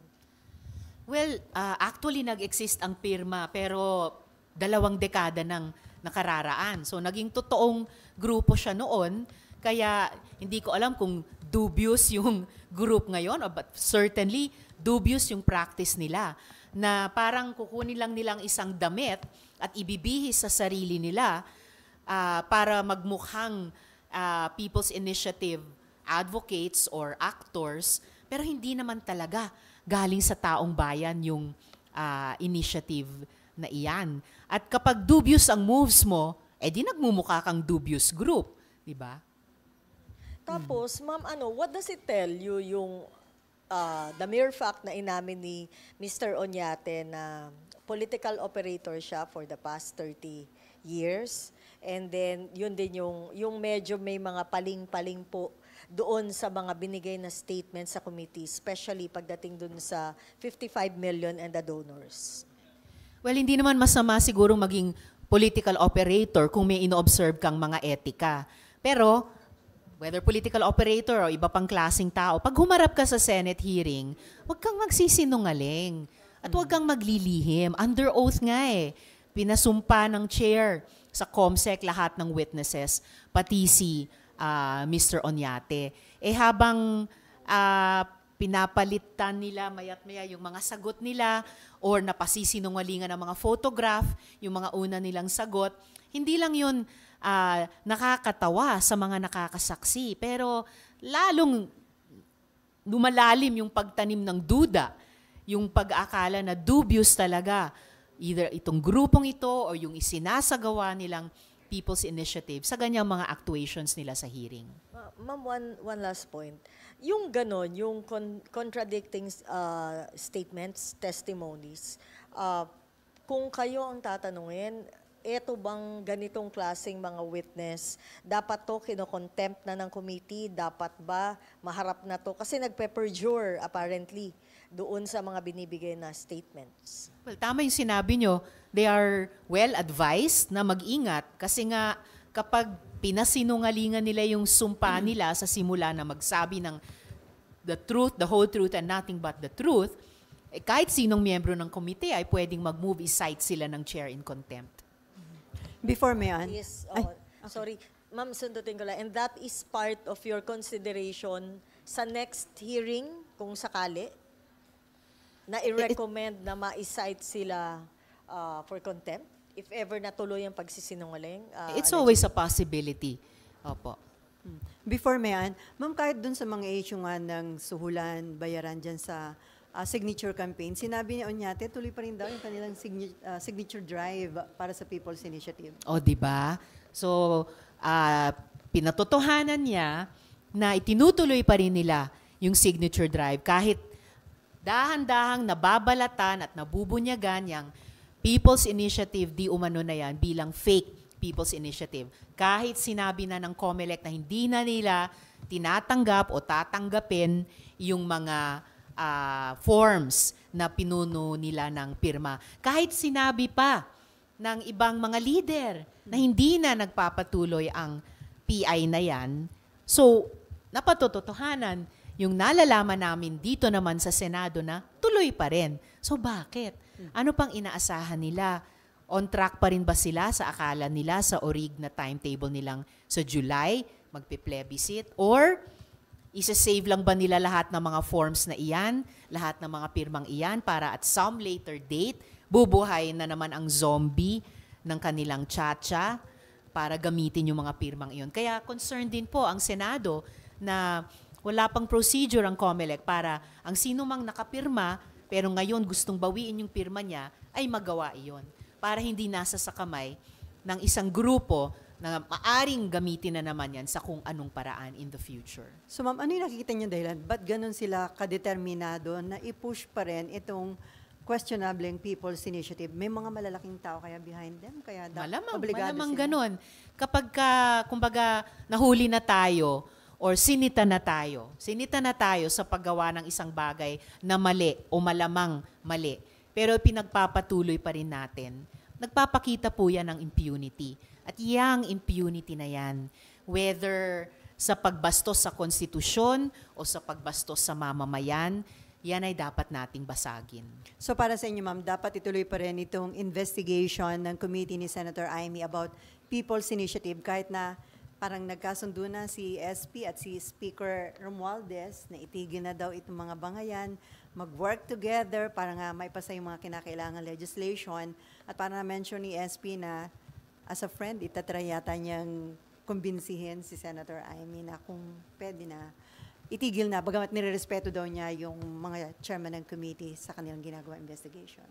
Well, actually nag-exist ang Pirma pero 2 dekada nang nakararaan. So naging totoong grupo siya noon. Kaya hindi ko alam kung dubious yung group ngayon, but certainly dubious yung practice nila na parang kukunin lang nilang isang damit at ibibihis sa sarili nila para magmukhang People's Initiative advocates or actors, pero hindi naman talaga galing sa taong bayan yung initiative na iyan. At kapag dubious ang moves mo, di nagmumukha kang dubious group, di ba? Tapos, ma'am, what does it tell you yung the mere fact na inamin ni Mr. Oñate na political operator siya for the past 30 years, and then yun din yung medyo may mga paling-paling po doon sa mga binigay na statements sa committee, especially pagdating doon sa 55 million and the donors? Well, hindi naman masama siguro maging political operator kung may ino-observe kang mga etika. Pero whether political operator o iba pang klaseng tao, pag humarap ka sa Senate hearing, huwag kang magsisinungaling at huwag kang maglilihim. Under oath nga eh. Pinasumpa ng chair sa COMSEC lahat ng witnesses, pati si Mr. Oñate. Habang pinapalitan nila mayat maya yung mga sagot nila or napasisinungalingan ng mga photograph, yung mga una nilang sagot, hindi lang yun nakakatawa sa mga nakakasaksi, pero lalong lumalalim yung pagtanim ng duda, yung pag-akala na dubious talaga, either itong grupong ito o yung isinasagawa nilang People's Initiative sa ganyang mga actuations nila sa hearing. Ma'am, one last point. Yung ganon, yung contradicting statements, testimonies, kung kayo ang tatanungin, eto bang ganitong klaseng mga witness, dapat to kino-contempt na ng committee, dapat ba maharap na to? Kasi nagpe-perjure apparently doon sa mga binibigay na statements. Well, tama yung sinabi nyo. They are well advised na mag-ingat kasi nga kapag pinasinungalingan nila yung sumpa nila sa simula na magsabi ng the truth, the whole truth, and nothing but the truth, kahit sinong miyembro ng komite ay pwedeng mag-move, i-cite sila ng chair in contempt. Before may Ann. Yes, Ay, sorry. Ma'am, sundutin ko lang. And that is part of your consideration sa next hearing, kung sakali, na i-recommend na ma-cite sila for contempt? If ever natuloy ang pagsisinungaling? It's always a possibility. Opo. Before may Ann, ma'am, kahit dun sa mga issue nga ng suhulan, bayaran dyan sa signature campaign, sinabi ni Oñate, tuloy pa rin daw yung kanilang signature drive para sa People's Initiative. O, di ba? So, pinatotohanan niya na itinutuloy pa rin nila yung signature drive kahit dahan-dahang nababalatan at nabubunyagan yung People's Initiative, di umano na yan, bilang fake People's Initiative. Kahit sinabi na ng COMELEC na hindi na nila tinatanggap o tatanggapin yung mga forms na pinuno nila ng pirma. Kahit sinabi pa ng ibang mga leader na hindi na nagpapatuloy ang PI na yan, so napatotohanan yung nalalaman namin dito naman sa Senado na tuloy pa rin. So bakit? Ano pang inaasahan nila? On track pa rin ba sila sa akala nila sa orig na timetable nilang sa July magpe-plebiscite? Or isa-save lang ba nila lahat ng mga forms na iyan, lahat ng mga pirmang iyan para at some later date, bubuhay na naman ang zombie ng kanilang tsa-tsa para gamitin yung mga pirmang iyon. Kaya concerned din po ang Senado na wala pang procedure ang COMELEC para ang sino mang nakapirma pero ngayon gustong bawiin yung pirma niya ay magawa iyon para hindi nasa sa kamay ng isang grupo na maaring gamitin na naman yan sa kung anong paraan in the future. So ma'am, ano yung nakikita niyo dahilan? Ba't ganun sila kadeterminado na i-push pa rin itong questionable People's Initiative? May mga malalaking tao kaya behind them? Kaya Malamang ganun. Kapag kumbaga, nahuli na tayo or sinita na tayo sa paggawa ng isang bagay na mali o malamang mali, pero pinagpapatuloy pa rin natin, nagpapakita po yan ng impunity. At yang impunity na yan, whether sa pagbastos sa konstitusyon o sa pagbastos sa mamamayan, yan ay dapat nating basagin. So para sa inyo ma'am, dapat ituloy pa rin itong investigation ng committee ni Senator Amy about People's Initiative kahit na parang nagkasundo na si SP at si Speaker Romualdez na itigil na daw itong mga bangayan, mag-work together para nga maipasa yung mga kinakailangan legislation at para na-mention ni SP na as a friend, itatry yata niyang kumbinsihin si Senator Amy na kung pwede na itigil na, bagamat nirerespeto daw niya yung mga chairman ng committee sa kanilang ginagawa investigation.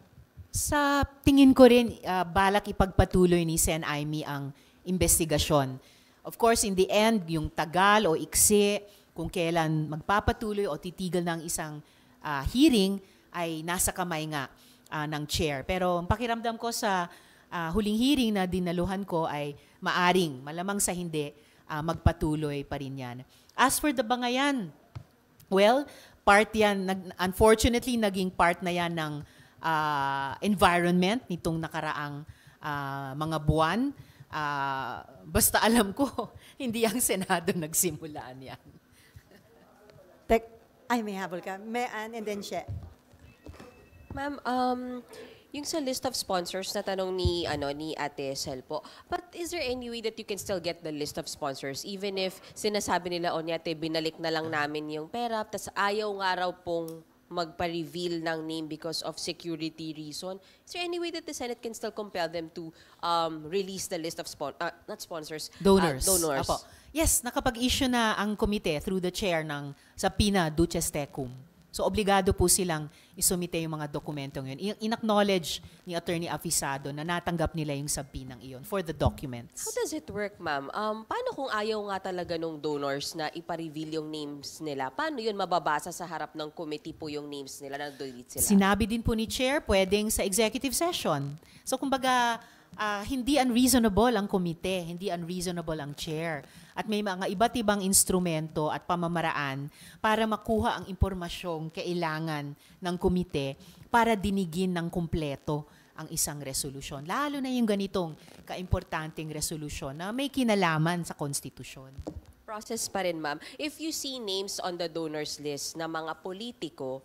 Sa tingin ko rin, balak ipagpatuloy ni Sen. Amy ang investigasyon. Of course, in the end, yung tagal o iksi, kung kailan magpapatuloy o titigil ng isang hearing, ay nasa kamay nga ng chair. Pero ang pakiramdam ko sa huling hearing na dinaluhan ko ay malamang sa hindi, magpatuloy pa rin yan. As for the bangayan, well, part yan, unfortunately, naging part na yan ng environment nitong nakaraang mga buwan. Basta alam ko, hindi ang Senado nagsimulaan yan. Ay, may habol ka. May Ann and then She. Ma'am, yung sa list of sponsors na tanong ni Ate Sel po, but is there any way that you can still get the list of sponsors even if sinasabi nila Onyate, binalik na lang namin yung pera, tas ayaw nga raw pong magpa-reveal ng name because of security reason? Is there any way that the Senate can still compel them to release the list of donors? Apo. Yes, nakapag-issue na ang komite through the chair ng Subpoena Duces Tecum. So, obligado po silang isumite yung mga dokumentong yun. In-acknowledge ni Attorney Afisado na natanggap nila yung subpoenang iyon for the documents. How does it work, ma'am? Paano kung ayaw nga talaga nung donors na ipa-reveal yung names nila? Paano yun mababasa sa harap ng committee po yung names nila na delete sila? Sinabi din po ni Chair, pwedeng sa executive session. So, kumbaga, hindi unreasonable ang komite, hindi unreasonable ang chair. At may mga iba't ibang instrumento at pamamaraan para makuha ang impormasyong kailangan ng komite para dinigin ng kumpleto ang isang resolusyon. Lalo na yung ganitong kaimportanteng resolusyon na may kinalaman sa konstitusyon. Process pa rin, ma'am. If you see names on the donors list na mga politiko,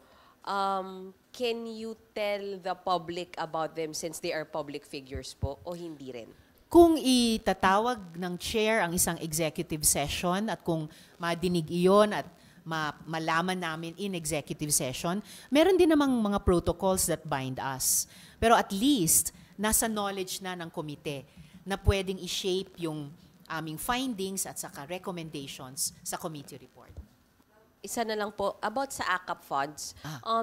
can you tell the public about them since they are public figures po o hindi rin? Kung itatawag ng chair ang isang executive session at kung madinig iyon at malaman namin in executive session, meron din namang mga protocols that bind us. Pero at least, nasa knowledge na ng komite na pwedeng i-shape yung aming findings at saka recommendations sa committee report. Isa na lang po, about sa AKAP funds,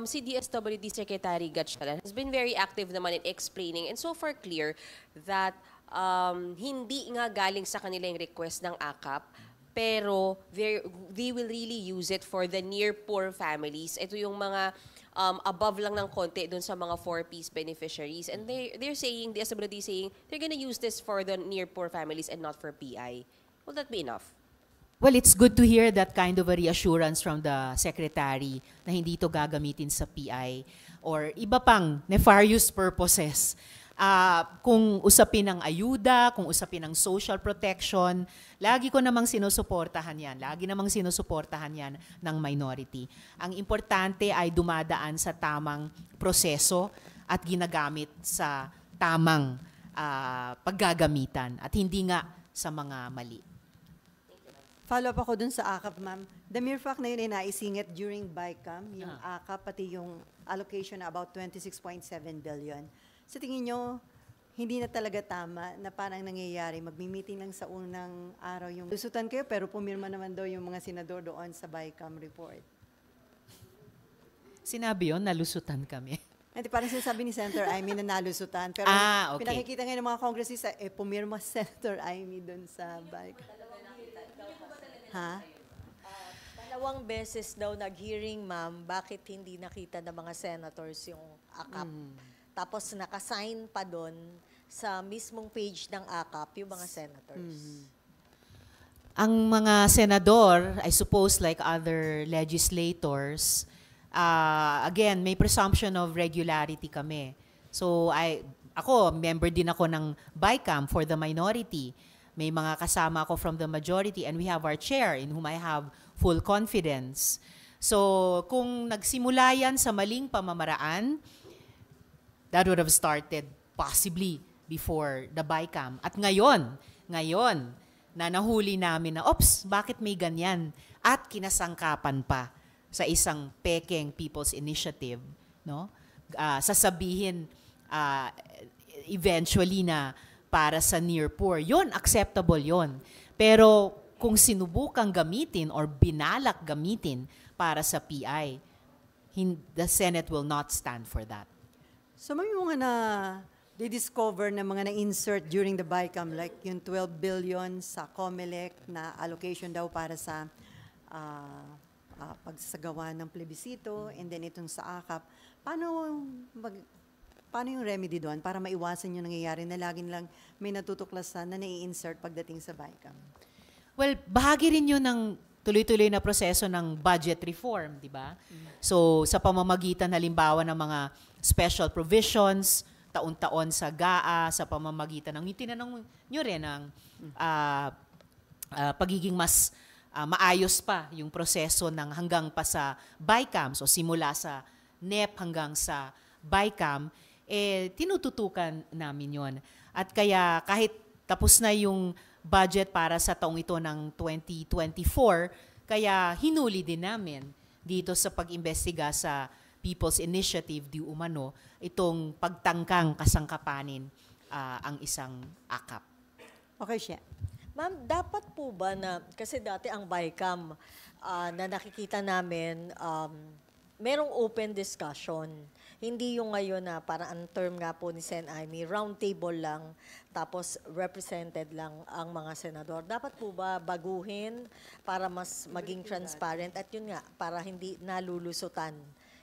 si DSWD Secretary Gatchalian has been very active naman in explaining and so far clear that hindi nga galing sa kanila yung request ng AKAP, pero they will really use it for the near poor families. Ito yung mga above lang ng konti dun sa mga 4Ps beneficiaries. And they're saying, DSWD saying, they're gonna use this for the near poor families and not for PI. Will that be enough? Well, it's good to hear that kind of a reassurance from the Secretary na hindi ito gagamitin sa PI or iba pang nefarious purposes. Kung usapin ng ayuda, kung usapin ng social protection, lagi ko namang sinusuportahan yan. Lagi namang sinusuportahan yan ng minority. Ang importante ay dumadaan sa tamang proseso at ginagamit sa tamang paggagamitan at hindi nga sa mga mali. Follow-up ako dun sa AKAP, ma'am. The mere fact na yun ay naisingit during BICAM, yung AKAP, pati yung allocation na about 26.7 billion. Sa tingin nyo, hindi na talaga tama na parang nangyayari, magmi-meeting lang sa unang araw yung lusutan kayo, pero pumirma naman daw yung mga senador doon sa BICAM report. Sinabi yun, nalusutan kami. Hindi, parang sinasabi ni Senator Amy na nalusutan. Pero okay. Pinakikita ngayon ng mga congressista, pumirma Senator Amy doon sa BICAM. Ha? Dalawang beses daw nag-hearing, ma'am, bakit hindi nakita ng mga senators yung AKAP. Tapos nakasign pa doon sa mismong page ng AKAP yung mga senators. Ang mga senador, I suppose like other legislators, again, may presumption of regularity kami. So ako, member din ako ng BICAM for the minority. May mga kasama ako from the majority and we have our chair in whom I have full confidence. So kung nagsimula yan sa maling pamamaraan, that would have started possibly before the BICAM. At ngayon, na nahuli namin na, oops, bakit may ganyan? At kinasangkapan pa sa isang pekeng People's Initiative, no? Sasabihin eventually na para sa near poor. Yun, acceptable yun. Pero kung sinubukang gamitin or binalak gamitin para sa PI, the Senate will not stand for that. So may mga na-discover na mga na-insert during the BICAM, like yung 12 billion sa COMELEC na allocation daw para sa pagsasagawa ng plebisito, and then itong sa AKAP. Paano yung remedy doon para maiwasan yung nangyayari na laging lang may natutuklasan na nai-insert pagdating sa BICAM? Well, bahagi rin yun ng tuloy-tuloy na proseso ng budget reform, di ba? So, sa pamamagitan halimbawa ng mga special provisions taon-taon sa GAA sa pamamagitan ng tinanong nyo rin ng pagiging mas maayos pa yung proseso ng hanggang pa sa BICAM, so simula sa NEP hanggang sa BICAM, tinututukan namin yon. At kaya kahit tapos na yung budget para sa taong ito ng 2024, kaya hinuli din namin dito sa pag-imbestiga sa People's Initiative di umano itong pagtangkang kasangkapanin ang isang akap. Okay, siya. Ma'am, dapat po ba na, kasi dati ang BICAM na nakikita namin, merong open discussion. Hindi yung ngayon na parang ang term nga po ni Sen. Amy, round table lang, tapos represented lang ang mga senador. Dapat po ba baguhin para mas maging transparent at yun nga, para hindi nalulusutan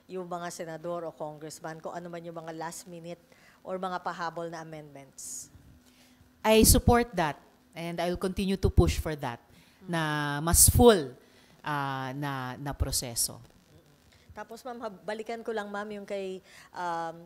yung mga senador o congressman kung ano man yung mga last minute or mga pahabol na amendments? I support that and I will continue to push for that na mas full na proseso. Tapos ma'am, balikan ko lang ma'am yung kay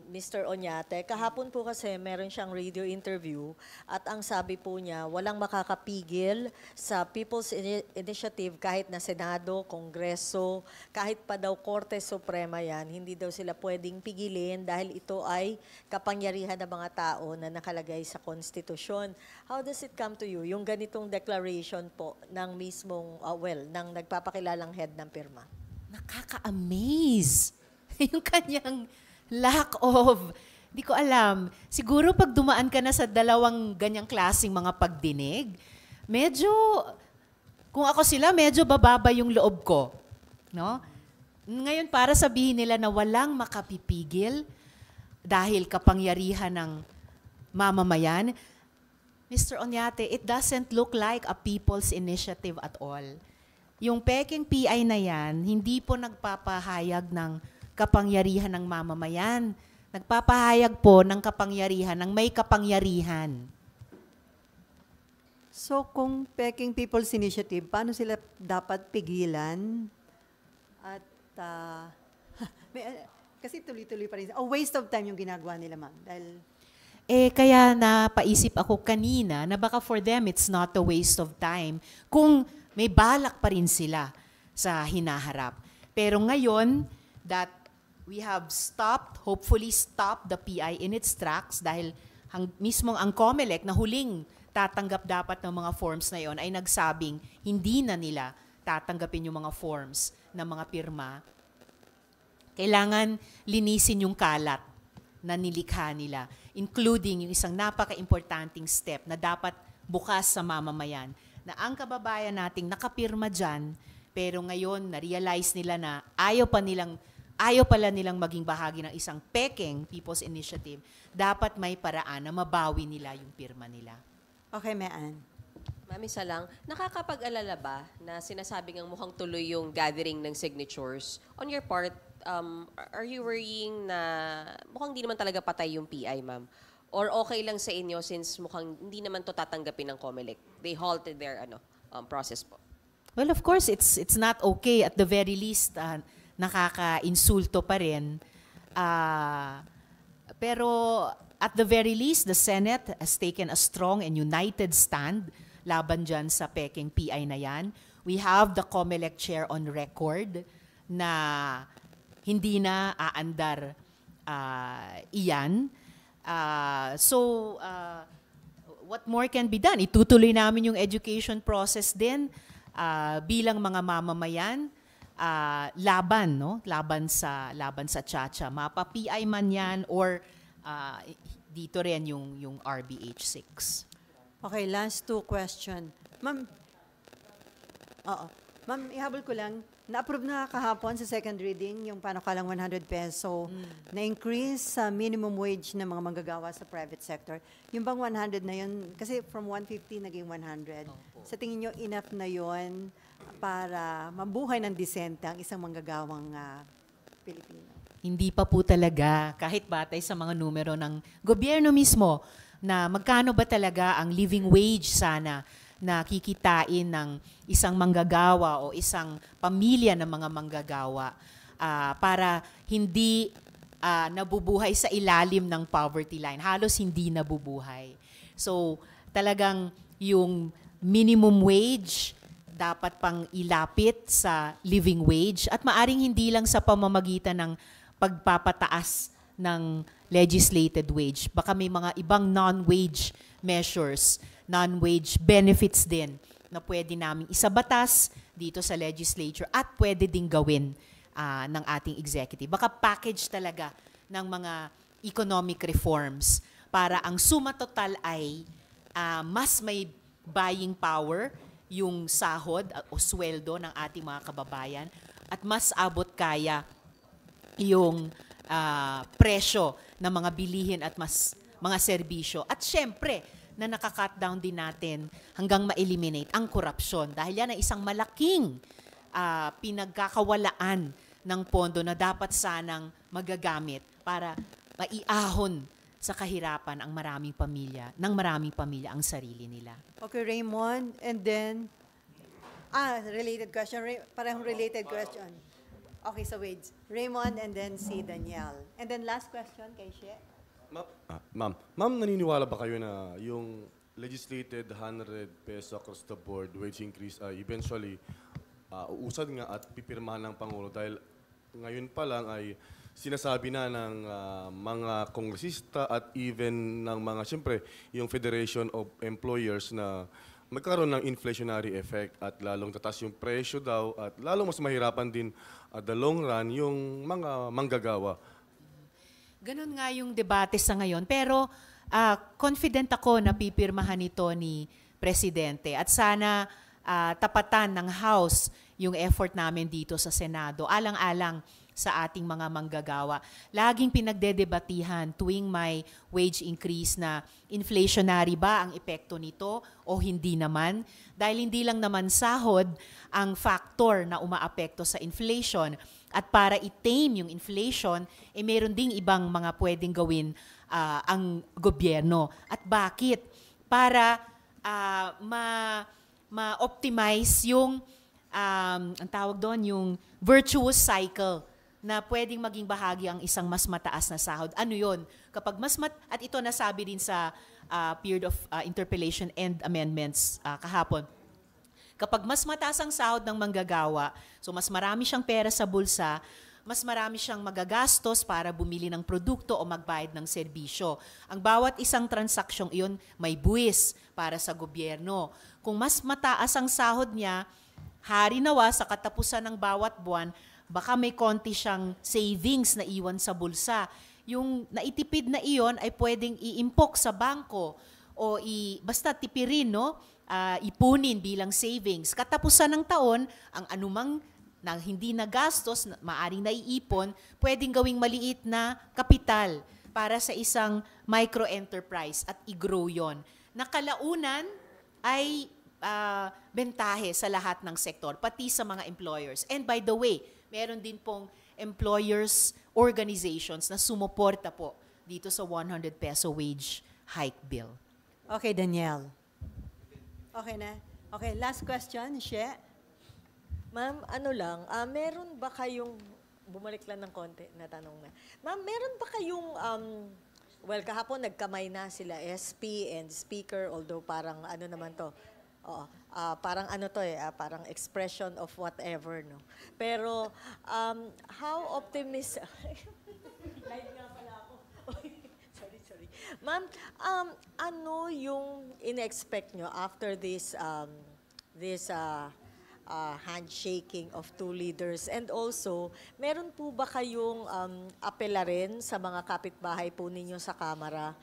Mr. Oñate. Kahapon po kasi meron siyang radio interview at ang sabi po niya, walang makakapigil sa People's Initiative kahit na Senado, Kongreso, kahit pa daw Korte Suprema yan, hindi daw sila pwedeng pigilin dahil ito ay kapangyarihan ng mga tao na nakalagay sa konstitusyon. How does it come to you? Yung ganitong declaration po ng mismong, ng nagpapakilalang head ng pirma? Nakaka-amaze yung kanyang lack of, di ko alam, siguro pag dumaan ka na sa dalawang ganyang klaseng mga pagdinig, medyo, kung ako sila, medyo bababa yung loob ko. No? Ngayon, para sabihin nila na walang makapipigil dahil kapangyarihan ng mamamayan, Mr. Oñate, it doesn't look like a people's initiative at all. Yung peking PI na yan, hindi po nagpapahayag ng kapangyarihan ng mamamayan. Nagpapahayag po ng kapangyarihan ng may kapangyarihan. So kung Peking People's Initiative, paano sila dapat pigilan? At kasi tuloy-tuloy pa rin. A waste of time yung ginagawa nila, ma'am. Dahil kaya napaisip ako kanina na baka for them it's not a waste of time kung may balak pa rin sila sa hinaharap. Pero ngayon, that we have hopefully stopped the PI in its tracks dahil mismong ang COMELEC na huling tatanggap dapat ng mga forms na yon ay nagsabing hindi na nila tatanggapin yung mga forms ng mga pirma. Kailangan linisin yung kalat na nilikha nila, including yung isang napaka-importanting step na dapat bukas sa mamamayan, na ang kababayan nating nakapirma dyan, pero ngayon na-realize nila na ayaw pala nilang maging bahagi ng isang Peking People's Initiative, dapat may paraan na mabawi nila yung pirma nila. okay, Mean. Ma'am, isa lang, nakakapag-alala ba na sinasabing ang mukhang tuloy yung gathering ng signatures? On your part, are you worrying na mukhang hindi naman talaga patay yung PI, ma'am? Or okay lang sa inyo since mukhang hindi naman to tatanggapin ng COMELEC? They halted their process po. Well, of course, it's not okay. At the very least, nakaka-insulto pa rin. Pero at the very least, the Senate has taken a strong and united stand laban dyan sa Peking PI na yan. We have the COMELEC chair on record na hindi na aandar iyan. What more can be done? Itutuloy namin yung education process din bilang mga mamamayan laban sa Chacha. Mapa-PI man yan or dito rin yung RBH 6. Okay, last two question. Ma'am, Ma'am, ihabol ko lang, na-approve na kahapon sa second reading yung panukalang 100 peso na-increase sa minimum wage ng mga manggagawa sa private sector. Yung bang 100 na yun, kasi from 150 naging 100. Sa tingin nyo, enough na yun para mabuhay ng disente ang isang manggagawang Pilipino? Hindi pa po talaga, kahit batay sa mga numero ng gobyerno mismo, na magkano ba talaga ang living wage sana na kikitain ng isang manggagawa o isang pamilya ng mga manggagawa para hindi nabubuhay sa ilalim ng poverty line. Halos hindi nabubuhay. So, talagang yung minimum wage dapat pang ilapit sa living wage at maaring hindi lang sa pamamagitan ng pagpapataas ng legislated wage. Baka may mga ibang non-wage measures, non-wage benefits din na pwede namin isabatas dito sa legislature at pwede ding gawin ng ating executive. Baka package talaga ng mga economic reforms para ang suma total ay mas may buying power yung sahod o sweldo ng ating mga kababayan at mas abot kaya yung presyo ng mga bilihin at mga serbisyo. At syempre, na nakakat down din natin hanggang ma-eliminate ang korupsyon. Dahil yan ay isang malaking pinagkakawalaan ng pondo na dapat sanang magagamit para maiahon sa kahirapan ng maraming pamilya ang sarili nila. Okay, Raymond, and then, related question, parehong related question. Okay, so wait, Raymond and then si Danielle. And then last question kay She. Ma'am, naniniwala ba kayo na yung legislated 100 peso across the board wage increase ay eventually uusad nga at pipirmahan ng Pangulo dahil ngayon pa lang ay sinasabi na ng mga kongresista at even ng mga, siyempre, yung Federation of Employers na magkaroon ng inflationary effect at lalong tataas yung presyo daw at lalong mas mahirapan din at the long run yung mga manggagawa. Ganun nga yung debate sa ngayon. Pero confident ako na pipirmahan ito ni Presidente at sana tapatan ng House yung effort namin dito sa Senado. Alang-alang sa ating mga manggagawa. Laging pinagdedebatihan tuwing may wage increase na inflationary ba ang epekto nito o hindi naman. Dahil hindi lang naman sahod ang factor na umaapekto sa inflation. At para i-tame yung inflation, meron ding ibang mga pwedeng gawin ang gobyerno. At bakit? Para ma-optimize yung, ang tawag doon, yung virtuous cycle na pwedeng maging bahagi ang isang mas mataas na sahod. Ano yun? Kapag at ito nasabi din sa period of interpellation and amendments kahapon, kapag mas mataas ang sahod ng manggagawa, so mas marami siyang pera sa bulsa, mas marami siyang magagastos para bumili ng produkto o magbayad ng serbisyo. Ang bawat isang transaksyong iyon may buwis para sa gobyerno. Kung mas mataas ang sahod niya, hari nawa sa katapusan ng bawat buwan, baka may konti siyang savings na iwan sa bulsa. Yung naitipid na iyon ay pwedeng iimpok sa bangko o basta tipirin, no? Ipunin bilang savings. Katapusan ng taon, ang anumang na hindi nagastos, maaring naiipon, pwedeng gawing maliit na kapital para sa isang micro-enterprise at i-grow yon. Nakalaunan ay bentahe sa lahat ng sektor, pati sa mga employers. And by the way, meron din pong employers organizations na sumuporta po dito sa 100 peso wage hike bill. Okay, Danielle. Okay na? Okay, last question, She. Ma'am, meron ba kayong, bumalik lang ng konti na tanong na. Ma'am, meron ba kayong, kahapon nagkamay na sila SP and Speaker, although parang naman to, parang parang expression of whatever, no? Pero, how optimistic, live nga pala ako. sorry. Ma'am, ano yung in-expect nyo after this handshaking of two leaders? And also, meron po ba kayong apela rin sa mga kapitbahay po ninyo sa Kamara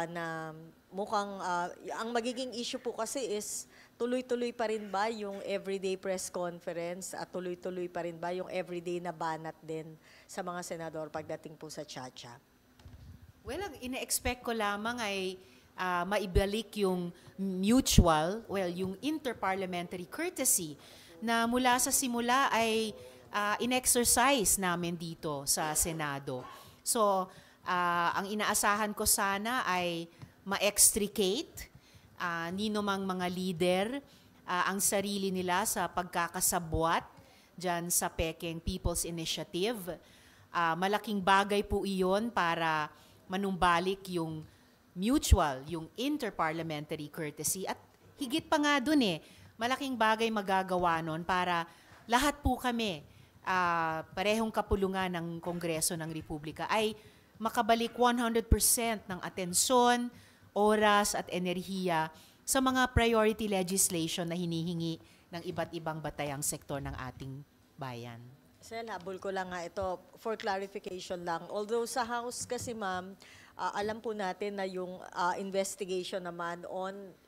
na mukhang, ang magiging issue po kasi is tuloy-tuloy pa rin ba yung everyday press conference at tuloy-tuloy pa rin ba yung everyday na banat din sa mga senador pagdating po sa Chacha? Well, ang ine-expect ko lamang ay maibalik yung mutual, yung interparliamentary courtesy na mula sa simula ay in-exercise namin dito sa Senado. So, ang inaasahan ko sana ay ma-extricate ninumang mga leader ang sarili nila sa pagkakasabwat dyan sa Peking People's Initiative. malaking bagay po iyon para manumbalik yung mutual, yung interparliamentary courtesy. At higit pa nga dun malaking bagay magagawa nun para lahat po kami, parehong kapulungan ng Kongreso ng Republika, ay makabalik 100% ng atensyon, oras at enerhiya sa mga priority legislation na hinihingi ng iba't ibang batayang sektor ng ating bayan. Sen, habol ko lang nga ito for clarification lang. Although sa House kasi ma'am, alam po natin na yung investigation naman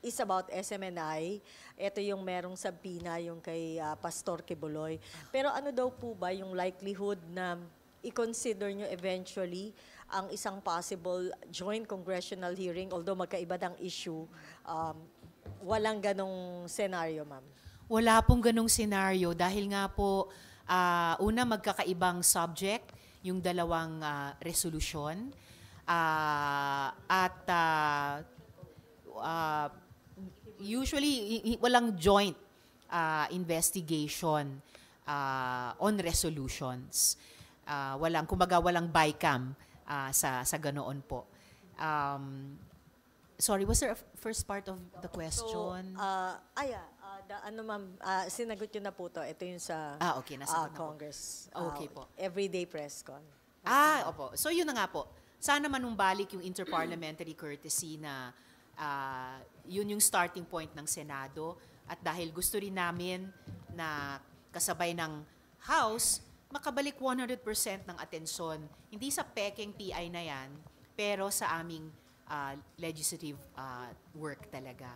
is about SMNI. Ito yung merong sabina, yung kay Pastor Kibuloy. Pero ano daw po ba yung likelihood na i-consider nyo eventually ang isang possible joint congressional hearing, although magkaiba ng issue, walang ganong scenario, ma'am? Wala pong ganong scenario dahil nga po, una magkakaibang subject, yung dalawang resolution, at usually walang joint investigation on resolutions. Kumbaga walang BICAM sa ganoon po. Sorry, was there a first part of the question? Ma'am, sinagot yun na po to. Ito yung sa Okay, nasagot na po. Congress. Okay po. Everyday press con. Opo. So yun na nga po. Sana manumbalik yung interparliamentary courtesy na yun yung starting point ng Senado. At dahil gusto rin namin na kasabay ng House, makabalik 100% ng atensyon, hindi sa pekeng PI na yan, pero sa aming legislative work talaga.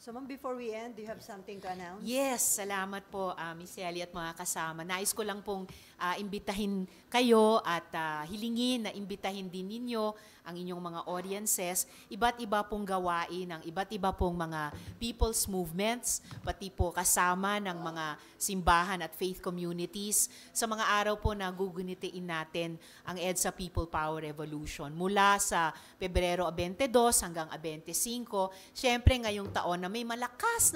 So ma'am, before we end, do you have something to announce? Yes, salamat po, Miss Ellie at mga kasama. Nais ko lang pong imbitahin kayo at hilingin na imbitahin din ninyo ang inyong mga audiences, iba't iba pong gawain ng iba't iba pong mga people's movements, pati po kasama ng mga simbahan at faith communities sa mga araw po na gugunitiin natin ang EDSA People Power Revolution. Mula sa Pebrero 22 hanggang 25, syempre ngayong taon na may malakas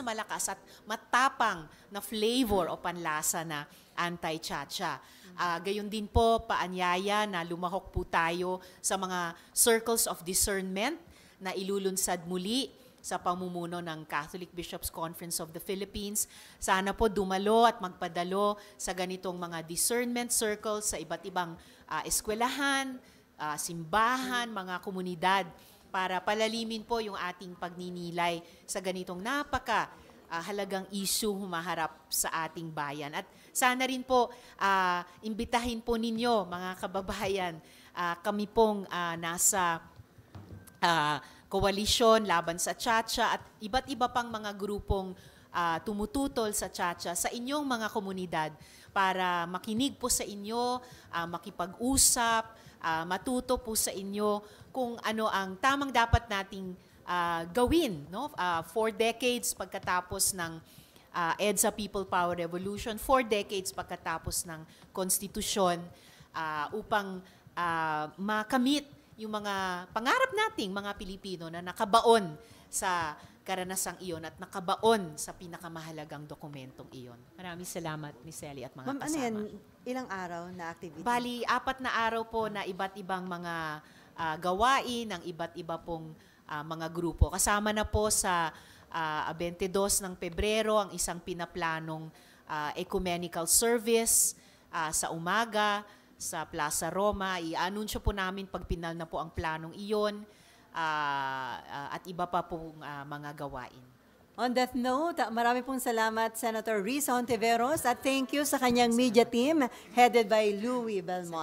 at matapang na flavor o panlasa na anti-chacha. Gayon din po, paanyaya na lumahok po tayo sa mga circles of discernment na ilulunsad muli sa pamumuno ng Catholic Bishops' Conference of the Philippines. Sana po dumalo at magpadalo sa ganitong mga discernment circles sa iba't ibang eskwelahan, simbahan, mga komunidad para palalimin po yung ating pagninilay sa ganitong halagang issue humaharap sa ating bayan. At sana rin po, imbitahin po ninyo, mga kababayan, kami pong nasa koalisyon laban sa Chacha at iba't iba pang mga grupong tumututol sa Chacha sa inyong mga komunidad para makinig po sa inyo, makipag-usap, matuto po sa inyo kung ano ang tamang dapat nating gawin, no? 4 decades pagkatapos ng EDSA People Power Revolution, 4 decades pagkatapos ng konstitusyon, upang makamit yung mga pangarap nating mga Pilipino na nakabaon sa karanasang iyon at nakabaon sa pinakamahalagang dokumentong iyon. Maraming salamat, Miss Ellie at mga Ma'am, kasama. ano yan? Ilang araw na activity? Bali, 4 na araw po na iba't ibang mga gawain ng iba't iba pong mga grupo. Kasama na po sa 22 ng Pebrero ang isang pinaplanong ecumenical service sa umaga sa Plaza Roma. I-anunsyo po namin pag pinal na po ang planong iyon at iba pa pong mga gawain. On that note, marami pong salamat Senator Risa Hontiveros at thank you sa kanyang media team headed by Louie Belmont.